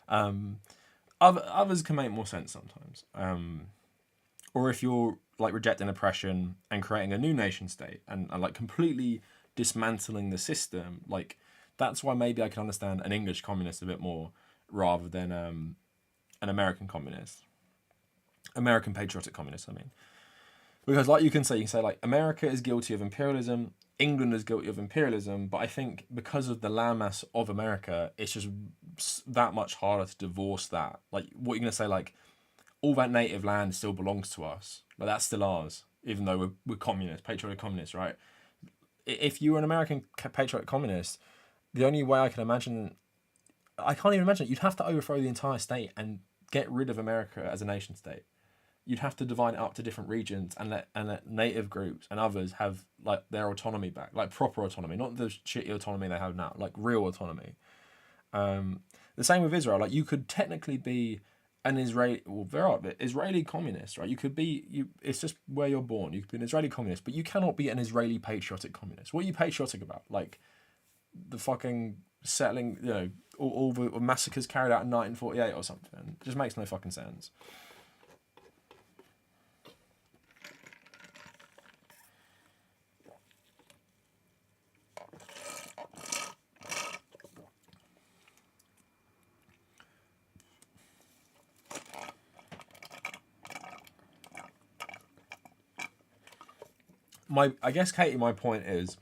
A: Others can make more sense sometimes. Or if you're like rejecting oppression and creating a new nation state and like completely dismantling the system, like that's why maybe I can understand an English communist a bit more rather than an American communist. American patriotic communist, I mean. Because like you can say like America is guilty of imperialism, England is guilty of imperialism, but I think because of the landmass of America, it's just that much harder to divorce that. Like, what you're going to say, like, all that native land still belongs to us. Like, that's still ours, even though we're communists, patriotic communists, right? If you were an American patriotic communist, the only way I can't even imagine it. You'd have to overthrow the entire state and get rid of America as a nation state. You'd have to divide it up to different regions and let native groups and others have like their autonomy back, like proper autonomy, not the shitty autonomy they have now, like real autonomy. The same with Israel. Like, you could technically be an Israeli communist, right? You could be It's just where you're born. You could be an Israeli communist, but you cannot be an Israeli patriotic communist. What are you patriotic about? Like the fucking settling, all the massacres carried out in 1948 or something. It just makes no fucking sense. I guess, Katie, my point is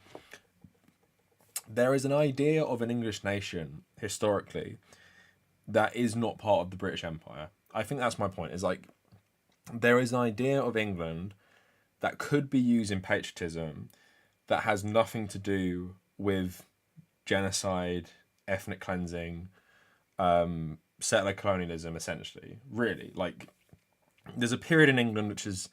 A: there is an idea of an English nation historically that is not part of the British Empire. I think that's my point. Is like there is an idea of England that could be used in patriotism that has nothing to do with genocide, ethnic cleansing, settler colonialism. Essentially, really, like there's a period in England which is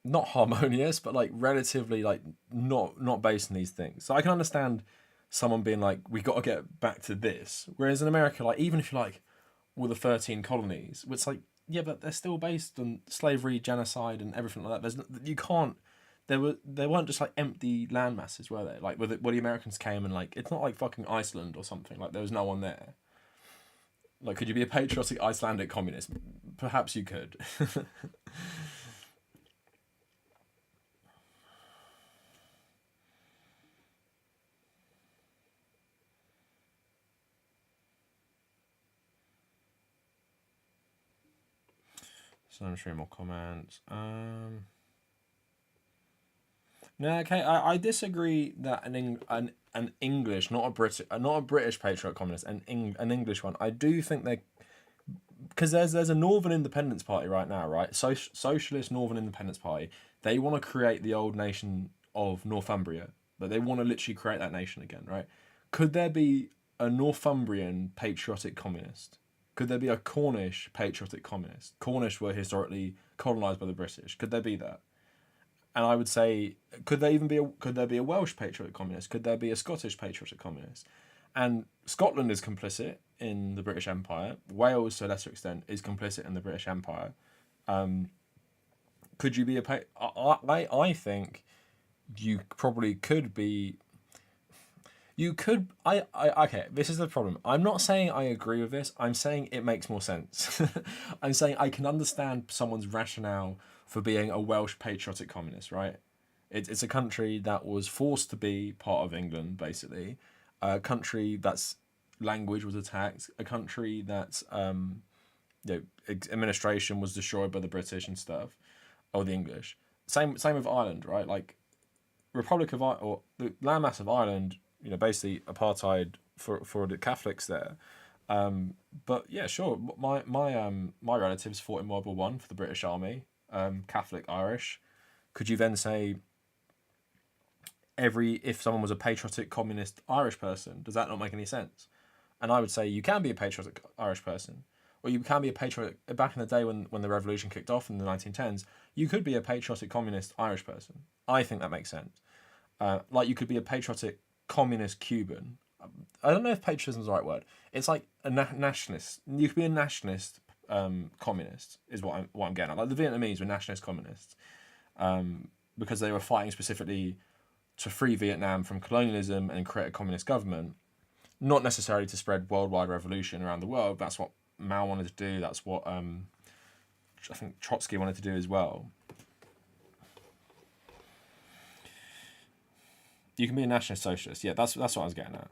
A: not harmonious, but like relatively like not based on these things. So I can understand someone being like, we got to get back to this. Whereas in America, like even if you like, well, the 13 colonies, it's like, yeah, but they're still based on slavery, genocide, and everything like that. You can't. They weren't just like empty land masses, were they? Like where the Americans came and like, it's not like fucking Iceland or something. Like there was no one there. Like, could you be a patriotic Icelandic communist? Perhaps you could. So I'm showing more comments. No, okay. I disagree that an English, not a British patriot communist, an English one. I do think they, because there's a Northern Independence Party right now, right? Socialist Northern Independence Party. They want to create the old nation of Northumbria, but they want to literally create that nation again, right? Could there be a Northumbrian patriotic communist? Could there be a Cornish patriotic communist? Cornish were historically colonised by the British. Could there be that? And I would say, could there be a Welsh patriotic communist? Could there be a Scottish patriotic communist? And Scotland is complicit in the British Empire. Wales, to a lesser extent, is complicit in the British Empire. Could you be I think you probably could be. You could. Okay, this is the problem. I'm not saying I agree with this. I'm saying it makes more sense. I'm saying I can understand someone's rationale for being a Welsh patriotic communist, right? It's a country that was forced to be part of England, basically. A country that's language was attacked. A country that's administration was destroyed by the British and stuff, or the English. Same with Ireland, right? Like Republic of Ireland, or the landmass of Ireland. Basically apartheid for the Catholics there. But yeah, sure. My relatives fought in World War One for the British Army. Catholic Irish. Could you then say if someone was a patriotic communist Irish person, does that not make any sense? And I would say you can be a patriotic Irish person, or you can be a patriotic. Back in the day when the revolution kicked off in the 1910s, you could be a patriotic communist Irish person. I think that makes sense. Like you could be a patriotic communist Cuban. I don't know if patriotism is the right word. It's like a nationalist. You could be a nationalist communist, is what I'm getting at. Like the Vietnamese were nationalist communists because they were fighting specifically to free Vietnam from colonialism and create a communist government, not necessarily to spread worldwide revolution around the world. That's what Mao wanted to do. That's what I think Trotsky wanted to do as well. You can be a nationalist socialist. Yeah, that's what I was getting at.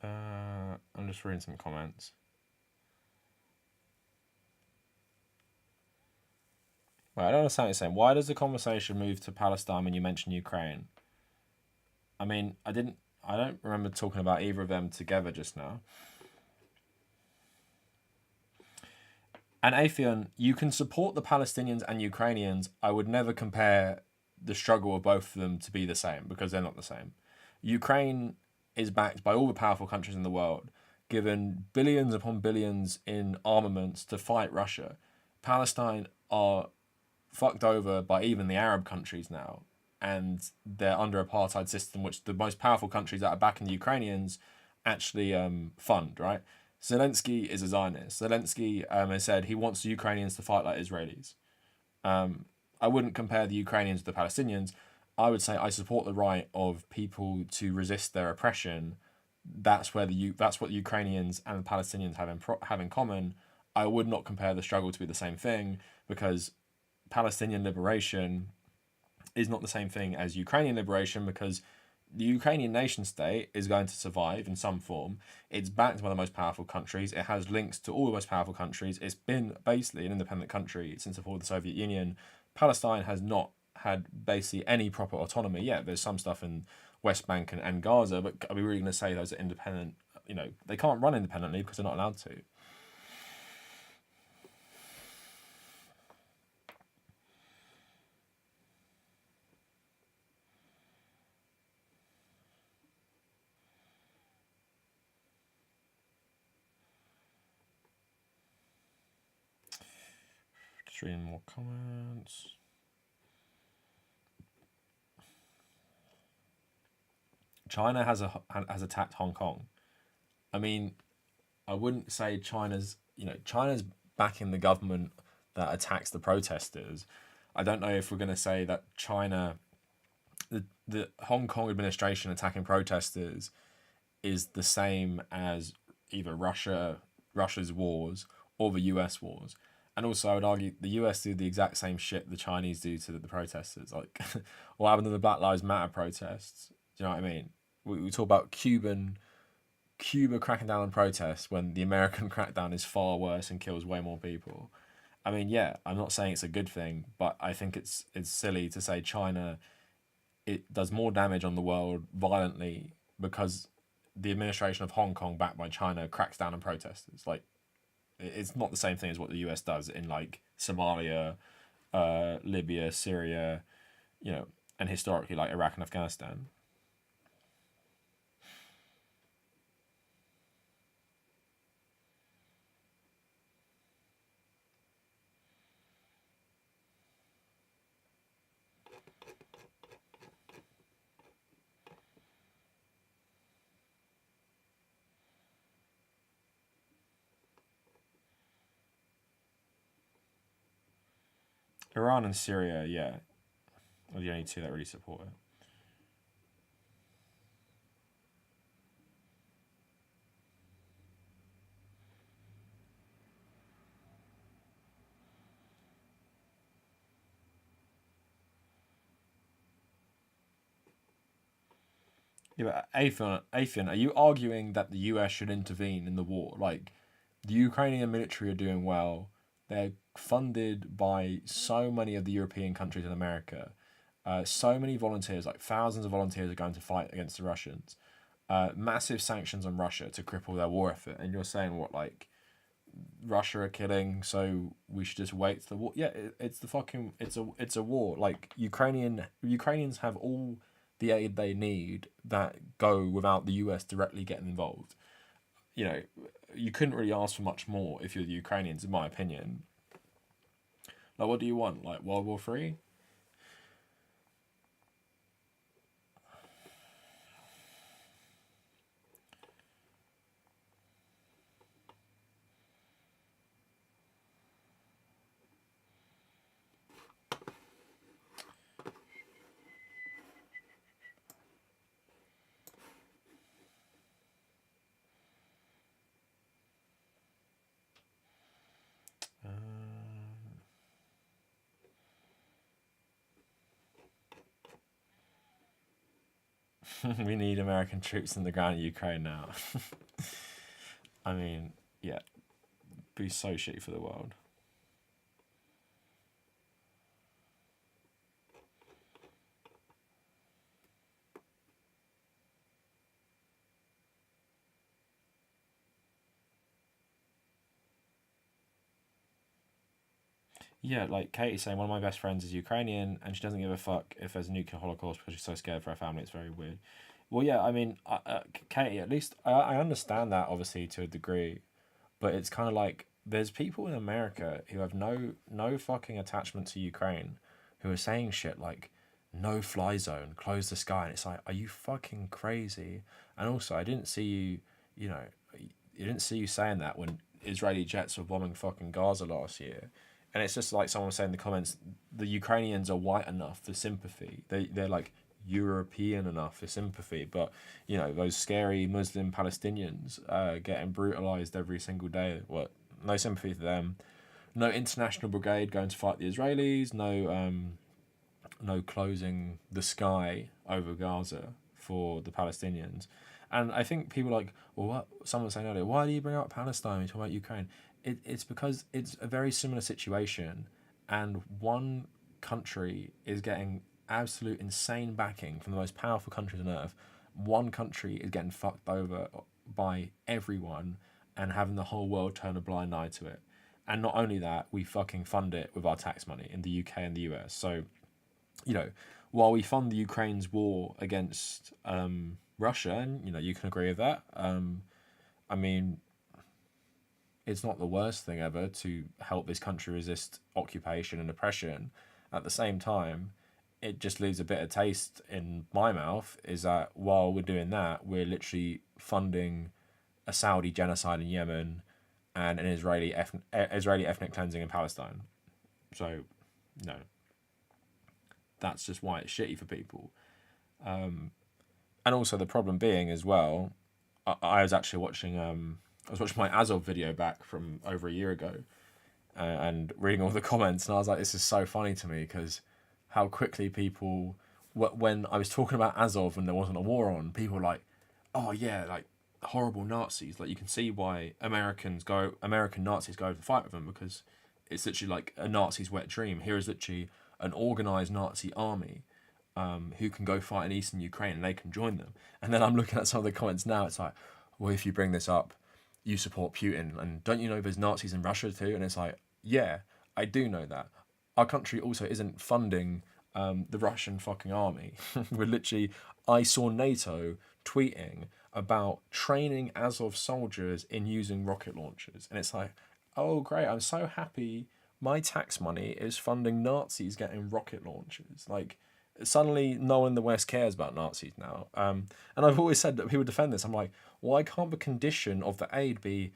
A: I'm just reading some comments. Well, I don't understand what you're saying. Why does the conversation move to Palestine when you mention Ukraine? I mean, I don't remember talking about either of them together just now. And Atheon, you can support the Palestinians and Ukrainians. I would never compare the struggle of both of them to be the same, because they're not the same. Ukraine is backed by all the powerful countries in the world, given billions upon billions in armaments to fight Russia. Palestine are fucked over by even the Arab countries now, and they're under apartheid system, which the most powerful countries that are backing the Ukrainians actually fund, right? Zelensky is a Zionist. Zelensky has said he wants the Ukrainians to fight like Israelis. I wouldn't compare the Ukrainians to the Palestinians. I would say I support the right of people to resist their oppression. That's what the Ukrainians and the Palestinians have in common. I would not compare the struggle to be the same thing, because Palestinian liberation is not the same thing as Ukrainian liberation, because the Ukrainian nation state is going to survive in some form. It's backed by the most powerful countries. It has links to all the most powerful countries. It's been basically an independent country since the fall of the Soviet Union. Palestine has not had basically any proper autonomy yet. There's some stuff in West Bank and Gaza, but are we really going to say those are independent? They can't run independently because they're not allowed to. Just reading more comments. China has attacked Hong Kong. I mean, I wouldn't say China's backing the government that attacks the protesters. I don't know if we're going to say that the Hong Kong administration attacking protesters is the same as either Russia's wars or the US wars. And also, I would argue the US do the exact same shit the Chinese do to the protesters. Like, what happened to the Black Lives Matter protests? Do you know what I mean? We talk about Cuba cracking down on protests when the American crackdown is far worse and kills way more people. I mean, yeah, I'm not saying it's a good thing, but I think it's silly to say China it does more damage on the world violently because the administration of Hong Kong, backed by China, cracks down on protesters. Like, it's not the same thing as what the US does in like Somalia, Libya, Syria, you know, and historically like Iraq and Afghanistan. Iran and Syria, yeah, are the only two that really support it. Yeah, but Athan, are you arguing that the US should intervene in the war? Like, the Ukrainian military are doing well. They're funded by so many of the European countries in America. So many volunteers, like thousands of volunteers, are going to fight against the Russians. Massive sanctions on Russia to cripple their war effort. And you're saying what, like, Russia are killing, so we should just wait for the war? Yeah, it's the fucking it's a war. Like, Ukrainians have all the aid they need that go without the US directly getting involved. You know, you couldn't really ask for much more if you're the Ukrainians, in my opinion. Like, what do you want? Like World War Three? We need American troops in the ground in Ukraine now. I mean, yeah, be so shitty for the world. Yeah, like Katie's saying, one of my best friends is Ukrainian, and she doesn't give a fuck if there's a nuclear holocaust because she's so scared for her family. It's very weird. Well, yeah, I mean, Katie, at least I understand that obviously to a degree, but it's kind of like there's people in America who have no fucking attachment to Ukraine, who are saying shit like, "No fly zone, close the sky," and it's like, are you fucking crazy? And also, I didn't see you, you know, you didn't see you saying that when Israeli jets were bombing fucking Gaza last year. And it's just like someone saying in the comments, the Ukrainians are white enough for sympathy. They're like European enough for sympathy, but you know those scary Muslim Palestinians getting brutalized every single day. What? No sympathy for them. No international brigade going to fight the Israelis. No closing the sky over Gaza for the Palestinians. And I think people are like, well, what? Someone was saying earlier, why do you bring up Palestine when you talk about Ukraine? It's because it's a very similar situation, and one country is getting absolute insane backing from the most powerful countries on earth. One country is getting fucked over by everyone and having the whole world turn a blind eye to it. And not only that, we fucking fund it with our tax money in the UK and the US. So, you know, while we fund the Ukraine's war against Russia, and you know, you can agree with that. I mean, it's not the worst thing ever to help this country resist occupation and oppression. At the same time, it just leaves a bitter taste in my mouth. Is that while we're doing that, we're literally funding a Saudi genocide in Yemen and an Israeli ethnic cleansing in Palestine. So, no, that's just why it's shitty for people. And also the problem being as well, I was actually watching I was watching my Azov video back from over a year ago, and reading all the comments, and I was like, this is so funny to me because how quickly people, when I was talking about Azov and there wasn't a war on, people were like, oh yeah, like horrible Nazis. Like, you can see why American Nazis go to fight with them, because it's literally like a Nazi's wet dream. Here is literally an organized Nazi army who can go fight in eastern Ukraine and they can join them. And then I'm looking at some of the comments now. It's like, well, if you bring this up, you support Putin, and don't you know there's Nazis in Russia too? And it's like, yeah, I do know that. Our country also isn't funding the Russian fucking army. We're literally, I saw NATO tweeting about training Azov soldiers in using rocket launchers, and it's like, oh great, I'm so happy my tax money is funding Nazis getting rocket launchers. Like, suddenly no one in the West cares about Nazis now. And I've always said that people defend this. I'm like, why can't the condition of the aid be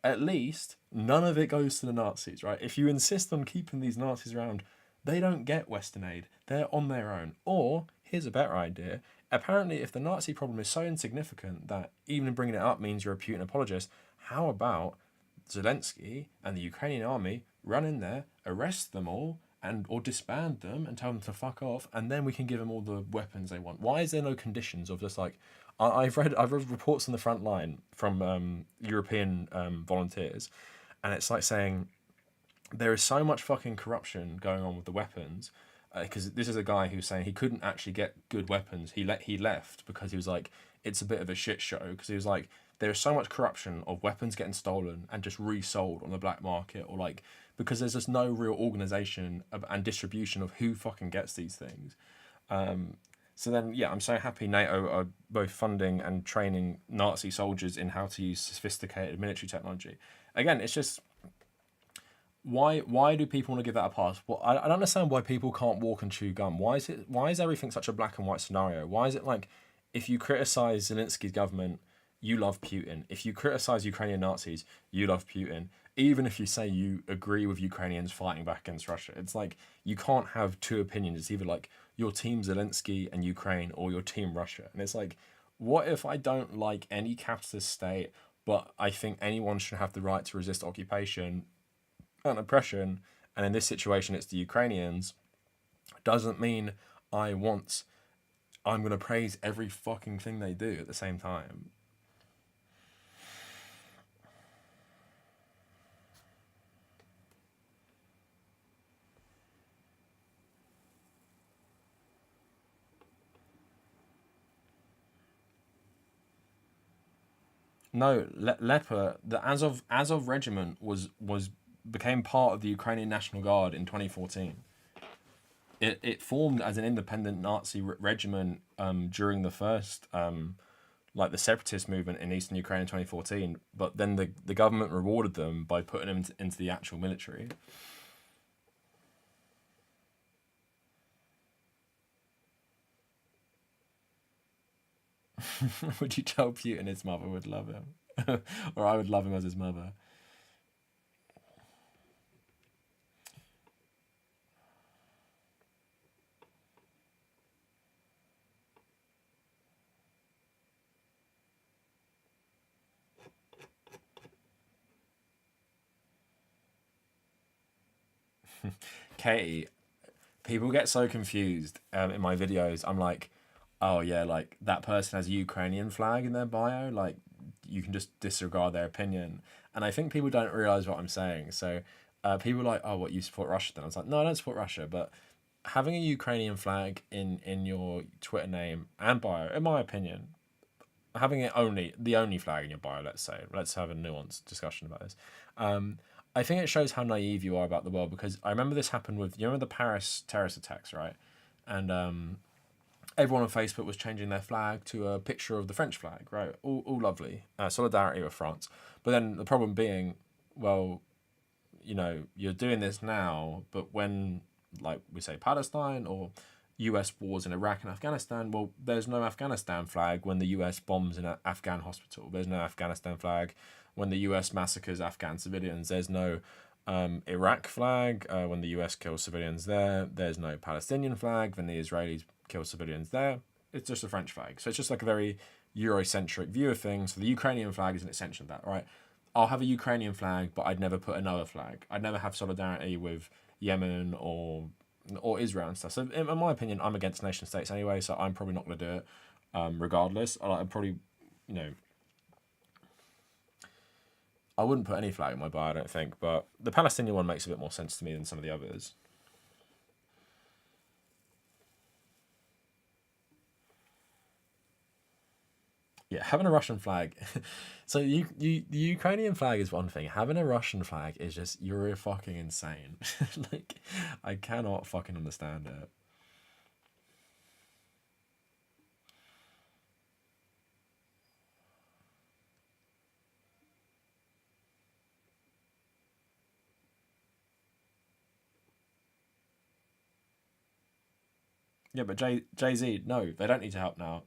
A: at least none of it goes to the Nazis, right? If you insist on keeping these Nazis around, they don't get Western aid. They're on their own. Or, here's a better idea. Apparently, if the Nazi problem is so insignificant that even bringing it up means you're a Putin apologist, how about Zelensky and the Ukrainian army run in there, arrest them all, and or disband them and tell them to fuck off, and then we can give them all the weapons they want? Why is there no conditions of just like, I've read reports on the front line from European volunteers, and it's like saying there is so much fucking corruption going on with the weapons, because this is a guy who's saying he couldn't actually get good weapons. He left because he was like, it's a bit of a shit show, because he was like, there is so much corruption of weapons getting stolen and just resold on the black market, or like, because there's just no real organization and distribution of who fucking gets these things. So then, yeah, I'm so happy NATO are both funding and training Nazi soldiers in how to use sophisticated military technology. Again, it's just, why do people want to give that a pass? Well, I don't understand why people can't walk and chew gum. Why is everything such a black and white scenario? Why is it like, if you criticize Zelensky's government, you love Putin? If you criticize Ukrainian Nazis, you love Putin. Even if you say you agree with Ukrainians fighting back against Russia, it's like, you can't have two opinions. It's either like your team Zelensky and Ukraine or your team Russia. And it's like, what if I don't like any capitalist state, but I think anyone should have the right to resist occupation and oppression, and in this situation it's the Ukrainians? Doesn't mean I'm going to praise every fucking thing they do at the same time. No, Leper, the Azov regiment was became part of the Ukrainian National Guard in 2014. It formed as an independent Nazi regiment during the first like the separatist movement in eastern Ukraine in 2014. But then the government rewarded them by putting them into the actual military. Would you tell Putin his mother would love him? Or I would love him as his mother. Katie, people get so confused in my videos. I'm like, oh yeah, like that person has a Ukrainian flag in their bio. Like, you can just disregard their opinion. And I think people don't realize what I'm saying. So people are like, oh, what, you support Russia then? I was like, no, I don't support Russia. But having a Ukrainian flag in your Twitter name and bio, in my opinion, having the only flag in your bio, let's have a nuanced discussion about this. I think it shows how naive you are about the world, because I remember this happened with, you remember the Paris terrorist attacks, right? And everyone on Facebook was changing their flag to a picture of the French flag, right? All lovely. Solidarity with France. But then the problem being, well, you know, you're doing this now, but when, like we say, Palestine or US wars in Iraq and Afghanistan, well, there's no Afghanistan flag when the US bombs in an Afghan hospital. There's no Afghanistan flag when the US massacres Afghan civilians. There's no Iraq flag when the US kills civilians there. There's no Palestinian flag when the Israelis kill civilians there. It's just a French flag. So it's just like a very Eurocentric view of things. So the Ukrainian flag is an extension of that, right? I'll have a Ukrainian flag, but I'd never put another flag. I'd never have solidarity with Yemen or Israel and stuff. So in my opinion, I'm against nation states anyway, so I'm probably not going to do it regardless. I'm probably, you know, I wouldn't put any flag in my bio, I don't think, but the Palestinian one makes a bit more sense to me than some of the others. Yeah, having a Russian flag. So the Ukrainian flag is one thing. Having a Russian flag is just you're fucking insane. Like I cannot fucking understand it. Yeah, but Jay Z, no, they don't need to help now.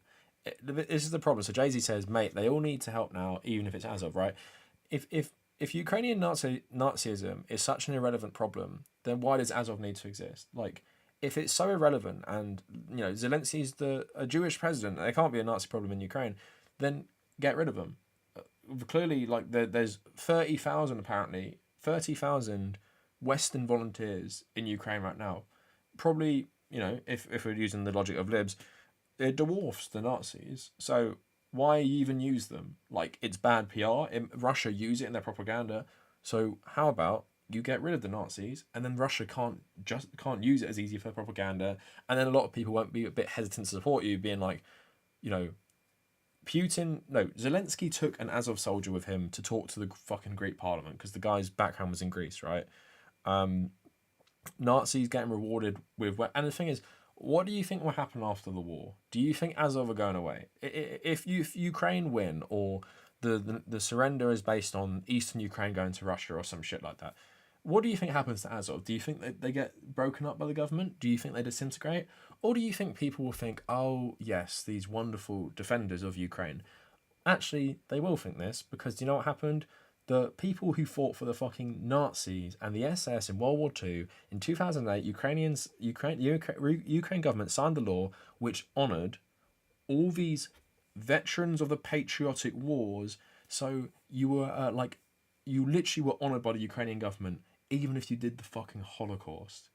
A: This is the problem. So Jay Z says, mate, they all need to help now, even if it's Azov, right? If Ukrainian Nazism is such an irrelevant problem, then why does Azov need to exist? Like, if it's so irrelevant, and Zelensky's a Jewish president, there can't be a Nazi problem in Ukraine, then get rid of him. Clearly, like there's 30,000 apparently 30,000 Western volunteers in Ukraine right now. Probably, if we're using the logic of libs, it dwarfs the Nazis. So why even use them? Like it's bad PR. Russia use it in their propaganda. So how about you get rid of the Nazis, and then Russia can't use it as easy for propaganda, and then a lot of people won't be a bit hesitant to support you, being like, you know, Putin. No, Zelensky took an Azov soldier with him to talk to the fucking Greek parliament because the guy's background was in Greece, right? Um, Nazis getting rewarded with, and the thing is, what do you think will happen after the war? Do you think Azov are going away? If Ukraine win, or the surrender is based on Eastern Ukraine going to Russia or some shit like that, what do you think happens to Azov? Do you think they get broken up by the government? Do you think they disintegrate? Or do you think people will think, oh, yes, these wonderful defenders of Ukraine? Actually, they will think this because do you know what happened? The people who fought for the fucking Nazis and the SS in World War Two in 2008, Ukraine government signed the law which honoured all these veterans of the patriotic wars. So you were you literally were honoured by the Ukrainian government, even if you did the fucking Holocaust.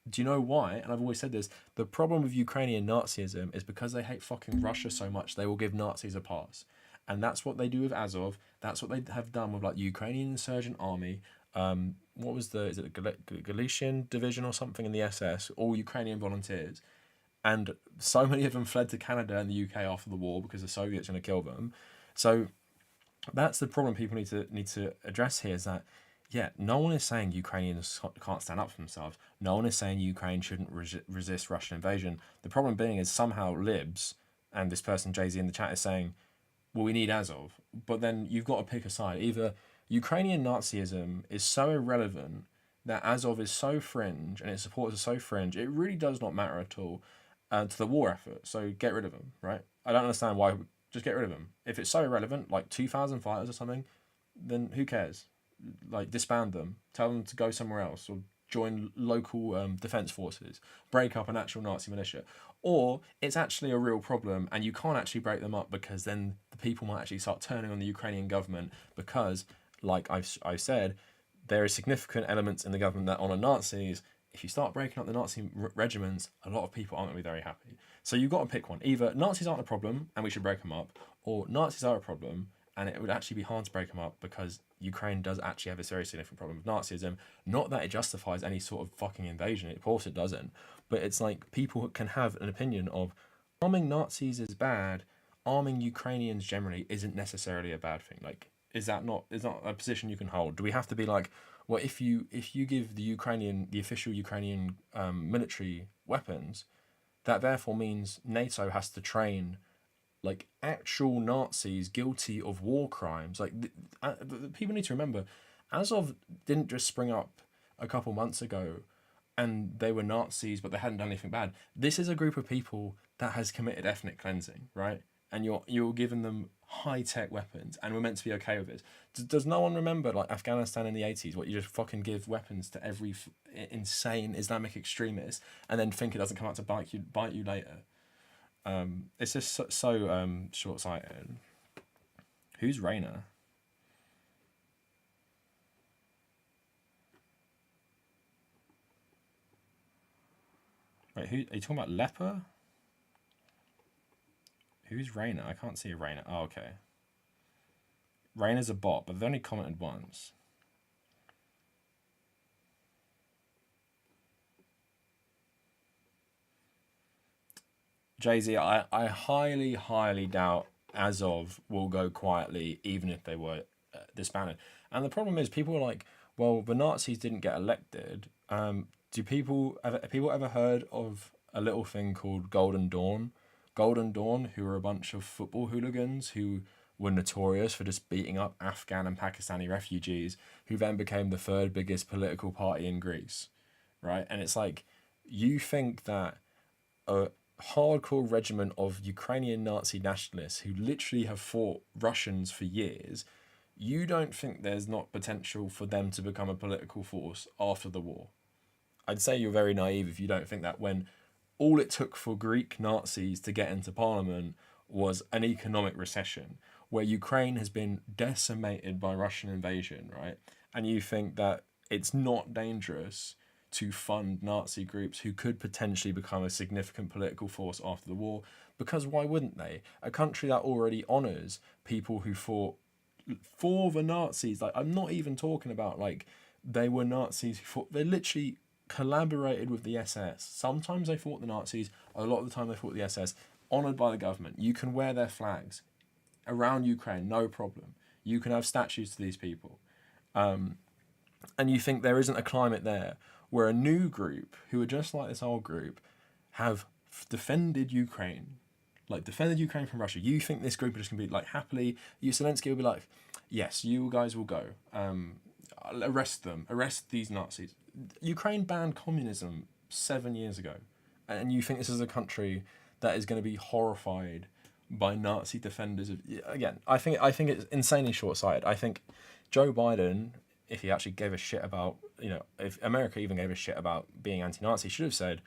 A: Do you know why? And I've always said this: the problem with Ukrainian Nazism is because they hate fucking Russia so much, they will give Nazis a pass, and that's what they do with Azov. That's what they have done with like the Ukrainian Insurgent Army. What was is it the Galician Division or something in the SS? All Ukrainian volunteers, and so many of them fled to Canada and the UK after the war because the Soviets were going to kill them. So that's the problem people need to address here, is that yeah, no one is saying Ukrainians can't stand up for themselves. No one is saying Ukraine shouldn't resist Russian invasion. The problem being is somehow libs and this person Jay-Z in the chat is saying, well, we need Azov. But then you've got to pick a side. Either Ukrainian Nazism is so irrelevant that Azov is so fringe and its supporters are so fringe, it really does not matter at all to the war effort. So get rid of them, right? I don't understand why. Just get rid of them. If it's so irrelevant, like 2,000 fighters or something, then who cares? Like disband them, tell them to go somewhere else, or join local defense forces, break up an actual Nazi militia. Or it's actually a real problem and you can't actually break them up because then the people might actually start turning on the Ukrainian government because, like I've said, there are significant elements in the government that honour Nazis. If you start breaking up the Nazi regiments, a lot of people aren't going to be very happy. So you've got to pick one. Either Nazis aren't a problem and we should break them up, or Nazis are a problem and it would actually be hard to break them up because Ukraine does actually have a very significant problem with Nazism. Not that it justifies any sort of fucking invasion, of course it doesn't, but it's like people can have an opinion of arming Nazis is bad, arming Ukrainians generally isn't necessarily a bad thing. Like, is not a position you can hold? Do we have to be like, well, if you give the official Ukrainian military weapons, that therefore means NATO has to train like actual Nazis guilty of war crimes. Like people need to remember, Azov didn't just spring up a couple months ago, and they were Nazis, but they hadn't done anything bad. This is a group of people that has committed ethnic cleansing, right? And you're giving them high tech weapons, and we're meant to be okay with it. Does no one remember like Afghanistan in the 80s? What, you just fucking give weapons to every insane Islamic extremist, and then think it doesn't come out to bite you later. It's just so short sighted. Who's Rainer? Wait, who are you talking about? Leper? Who's Rainer? I can't see a Rainer. Oh, okay. Rainer's a bot, but they've only commented once. Jay-Z, I highly, highly doubt Azov will go quietly even if they were disbanded. And the problem is, people are like, well, the Nazis didn't get elected. Do people ever heard of a little thing called Golden Dawn? Golden Dawn, who were a bunch of football hooligans who were notorious for just beating up Afghan and Pakistani refugees, who then became the third biggest political party in Greece, right? And it's like, you think that a hardcore regiment of Ukrainian Nazi nationalists who literally have fought Russians for years, you don't think there's not potential for them to become a political force after the war? I'd say you're very naive if you don't think that, when all it took for Greek Nazis to get into parliament was an economic recession, where Ukraine has been decimated by Russian invasion, right? And you think that it's not dangerous to fund Nazi groups who could potentially become a significant political force after the war, because why wouldn't they? A country that already honours people who fought for the Nazis, like, I'm not even talking about like they were Nazis who fought, they literally collaborated with the SS. Sometimes they fought the Nazis, a lot of the time they fought the SS, honoured by the government. You can wear their flags around Ukraine, no problem. You can have statues to these people. And you think there isn't a climate there where a new group, who are just like this old group, have defended Ukraine, like defended Ukraine from Russia. You think this group are just going to be like happily, Zelensky will be like, yes, you guys will go, arrest them, arrest these Nazis. Ukraine banned communism 7 years ago, and you think this is a country that is going to be horrified by Nazi defenders of... Again, I think it's insanely short-sighted. I think Joe Biden, if he actually gave a shit about, if America even gave a shit about being anti-Nazi, should have said,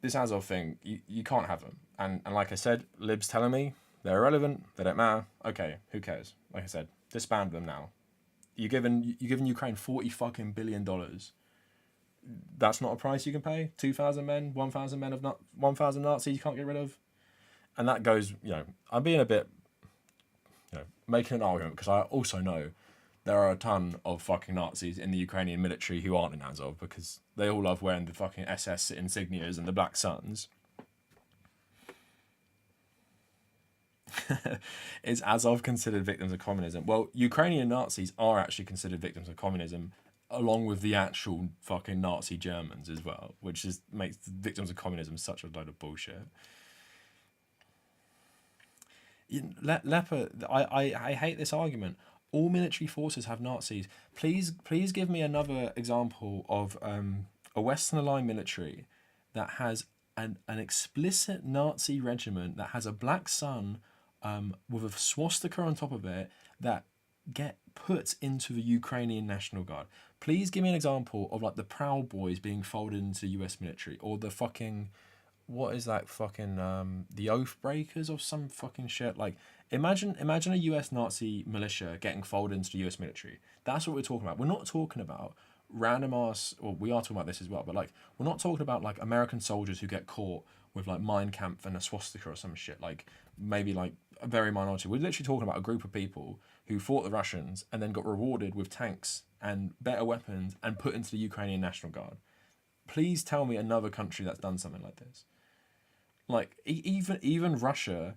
A: this Azov thing, you can't have them. And like I said, libs telling me they're irrelevant, they don't matter. Okay, who cares? Like I said, disband them now. You're giving Ukraine $40 billion. That's not a price you can pay. 2,000 men, 1,000 men of 1,000 Nazis you can't get rid of. And that goes, I'm being a bit, making an argument, because I also know there are a ton of fucking Nazis in the Ukrainian military who aren't in Azov, because they all love wearing the fucking SS insignias and the Black Suns. Is Azov considered victims of communism? Well, Ukrainian Nazis are actually considered victims of communism, along with the actual fucking Nazi Germans as well, which makes victims of communism such a load of bullshit. Leper, I hate this argument. All military forces have Nazis. Please give me another example of a Western aligned military that has an explicit Nazi regiment that has a black sun with a swastika on top of it that get put into the Ukrainian National Guard. Please give me an example of like the Proud Boys being folded into the US military, or the fucking, what is that fucking the Oath Breakers or some fucking shit. Like, imagine a US Nazi militia getting folded into the US military. That's what we're talking about. We're not talking about random ass, or we are talking about this as well, but like, we're not talking about like American soldiers who get caught with like Mein Kampf and a swastika or some shit, like maybe like a very minority. We're literally talking about a group of people who fought the Russians and then got rewarded with tanks and better weapons and put into the Ukrainian National Guard. Please tell me another country that's done something like this. Like, even Russia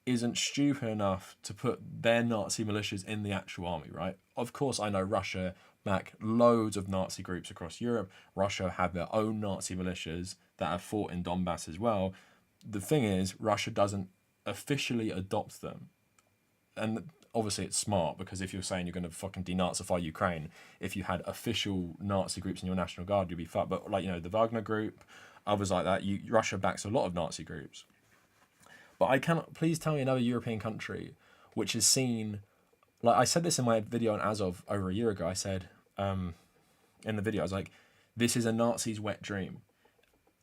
A: isn't stupid enough to put their Nazi militias in the actual army, right? Of course, I know Russia back loads of Nazi groups across Europe. Russia have their own Nazi militias that have fought in Donbass as well. The thing is, Russia doesn't officially adopt them. And obviously it's smart, because if you're saying you're going to fucking denazify Ukraine, if you had official Nazi groups in your National Guard, you'd be fucked. But like, the Wagner Group, others like that, Russia backs a lot of Nazi groups. But I cannot, please tell me another European country which has seen, like I said this in my video on Azov over a year ago, I said in the video, I was like, this is a Nazi's wet dream.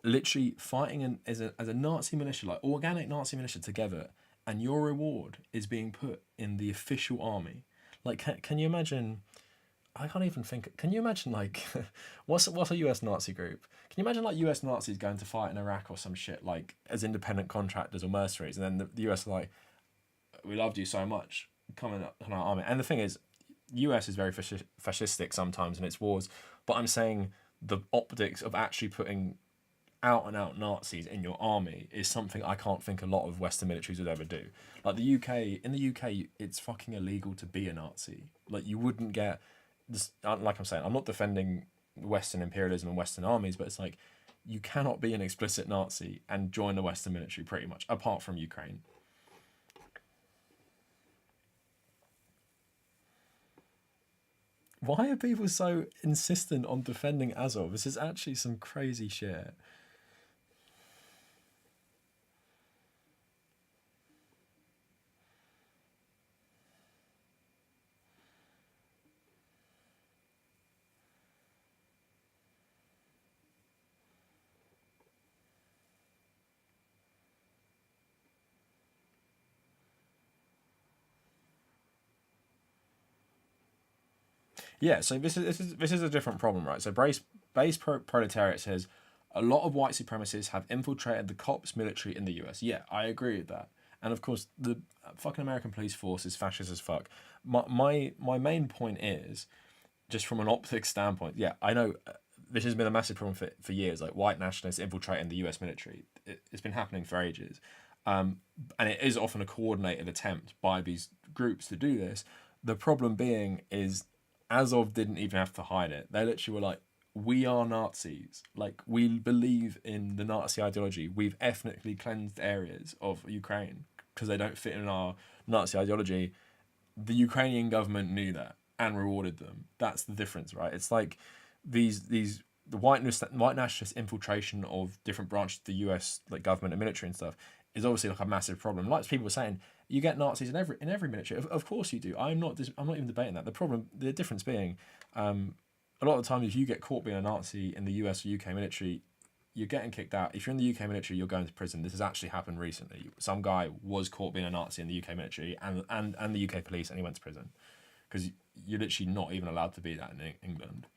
A: Literally fighting as a Nazi militia, like organic Nazi militia together, and your reward is being put in the official army. Like, can you imagine? I can't even think. Can you imagine, like, what's a US Nazi group? Can you imagine, like, US Nazis going to fight in Iraq or some shit, like, as independent contractors or mercenaries, and then the US are like, we loved you so much, come in our army. And the thing is, US is very fascistic sometimes in its wars, but I'm saying the optics of actually putting out and out Nazis in your army is something I can't think a lot of Western militaries would ever do. Like the UK, in the UK, it's fucking illegal to be a Nazi. Like you wouldn't get this. Like I'm saying, I'm not defending Western imperialism and Western armies, but it's like you cannot be an explicit Nazi and join the Western military pretty much, apart from Ukraine. Why are people so insistent on defending Azov? This is actually some crazy shit. Yeah, so this is a different problem, right? So proletariat says a lot of white supremacists have infiltrated the cops military in the US. Yeah, I agree with that. And of course, the fucking American police force is fascist as fuck. My main point is just from an optics standpoint. Yeah, I know this has been a massive problem for years. Like white nationalists infiltrating the US military, it's been happening for ages, and it is often a coordinated attempt by these groups to do this. The problem being is Azov didn't even have to hide it. They literally were like, we are Nazis. Like, we believe in the Nazi ideology. We've ethnically cleansed areas of Ukraine because they don't fit in our Nazi ideology. The Ukrainian government knew that and rewarded them. That's the difference, right? It's like the white nationalist infiltration of different branches of the US like government and military and stuff is obviously like a massive problem. Like people were saying, you get Nazis in every military. Of course you do. I'm not even debating that. The difference being, a lot of the time if you get caught being a Nazi in the US or UK military, you're getting kicked out. If you're in the UK military, you're going to prison. This has actually happened recently. Some guy was caught being a Nazi in the UK military and the UK police, and he went to prison because you're literally not even allowed to be that in England.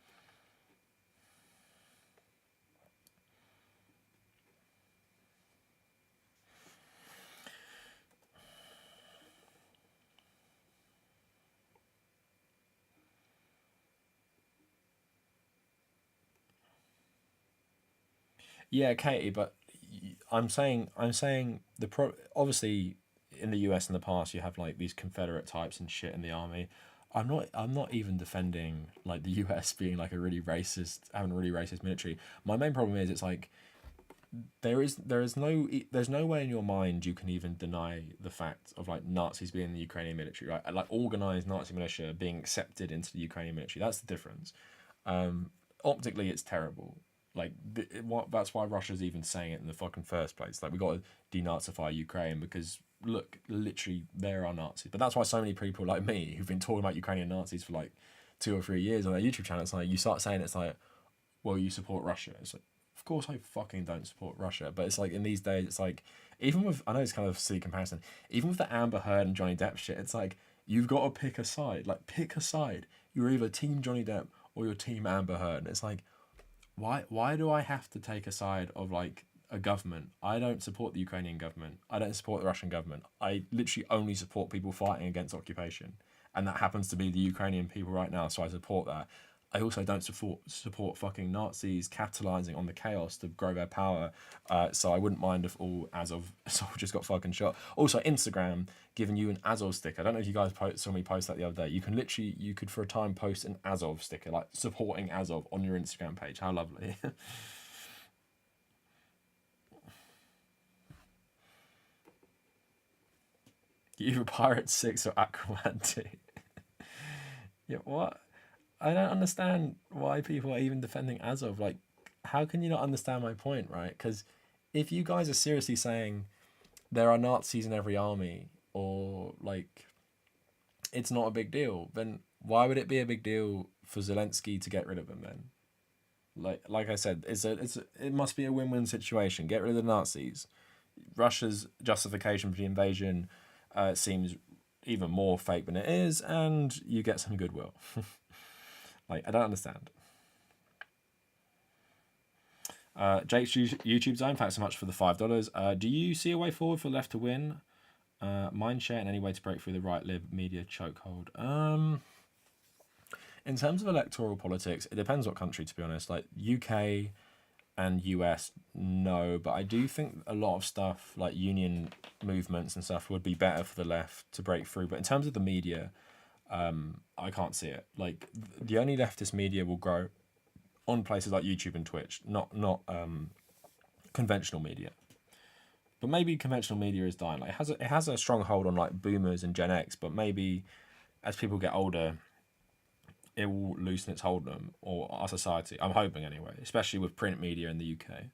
A: Yeah, Katie, but I'm saying obviously in the US in the past you have like these Confederate types and shit in the army. I'm not even defending like the US being like a really racist having a really racist military. My main problem is it's like there's no way in your mind you can even deny the fact of like Nazis being in the Ukrainian military, right? Like organized Nazi militia being accepted into the Ukrainian military. That's the difference. Optically, it's terrible. Like that's why Russia's even saying it in the fucking first place. Like we got to denazify Ukraine because look, literally there are Nazis. But that's why so many people like me who've been talking about Ukrainian Nazis for like 2 or 3 years on their YouTube channel. It's like you start saying it's like, well, you support Russia. It's like, of course I fucking don't support Russia. But it's like in these days, it's like even with I know it's kind of a silly comparison. Even with the Amber Heard and Johnny Depp shit, it's like you've got to pick a side. Like pick a side. You're either Team Johnny Depp or you're Team Amber Heard. And it's like why do I have to take a side of like a government? I don't support the Ukrainian government. I don't support the Russian government. I literally only support people fighting against occupation, and that happens to be the Ukrainian people right now. So I support that. I also don't support fucking Nazis capitalizing on the chaos to grow their power. So I wouldn't mind if all Azov soldiers got fucking shot. Also, Instagram giving you an Azov sticker. I don't know if you guys saw me post that the other day. You could for a time post an Azov sticker, like supporting Azov on your Instagram page. How lovely. Either Pirate 6 or Aquaman 2. Yeah, what? I don't understand why people are even defending Azov. Like, how can you not understand my point, right? Because if you guys are seriously saying there are Nazis in every army, or like it's not a big deal, then why would it be a big deal for Zelensky to get rid of them then? Like I said, it must be a win-win situation. Get rid of the Nazis. Russia's justification for the invasion seems even more fake than it is, and you get some goodwill. Like, I don't understand. Jake's YouTube Zone, thanks so much for the $5. Do you see a way forward for left to win? Mind share and any way to break through the right lib media chokehold? In terms of electoral politics, it depends what country, to be honest. Like UK, and US, no. But I do think a lot of stuff like union movements and stuff would be better for the left to break through. But in terms of the media, I can't see it. Like the only leftist media will grow on places like YouTube and Twitch, not conventional media. But maybe conventional media is dying. Like it has a strong hold on like boomers and Gen X, but maybe as people get older, it will loosen its hold on them or our society. I'm hoping anyway, especially with print media in the UK.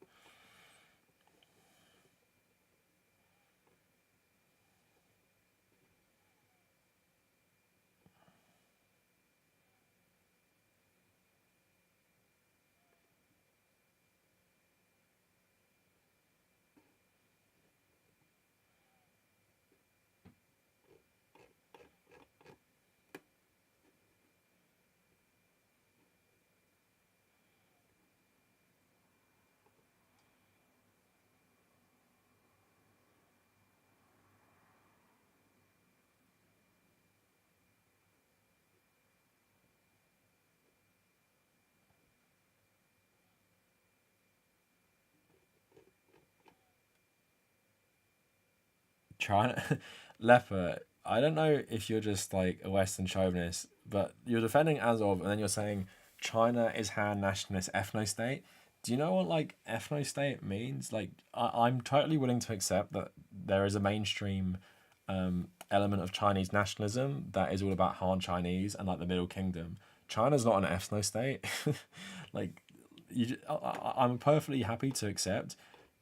A: China, Leper. I don't know if you're just like a Western chauvinist, but you're defending Azov, and then you're saying China is Han nationalist ethno state. Do you know what like ethno state means? Like I'm totally willing to accept that there is a mainstream element of Chinese nationalism that is all about Han Chinese and like the Middle Kingdom. China's not an ethno state. Like I'm perfectly happy to accept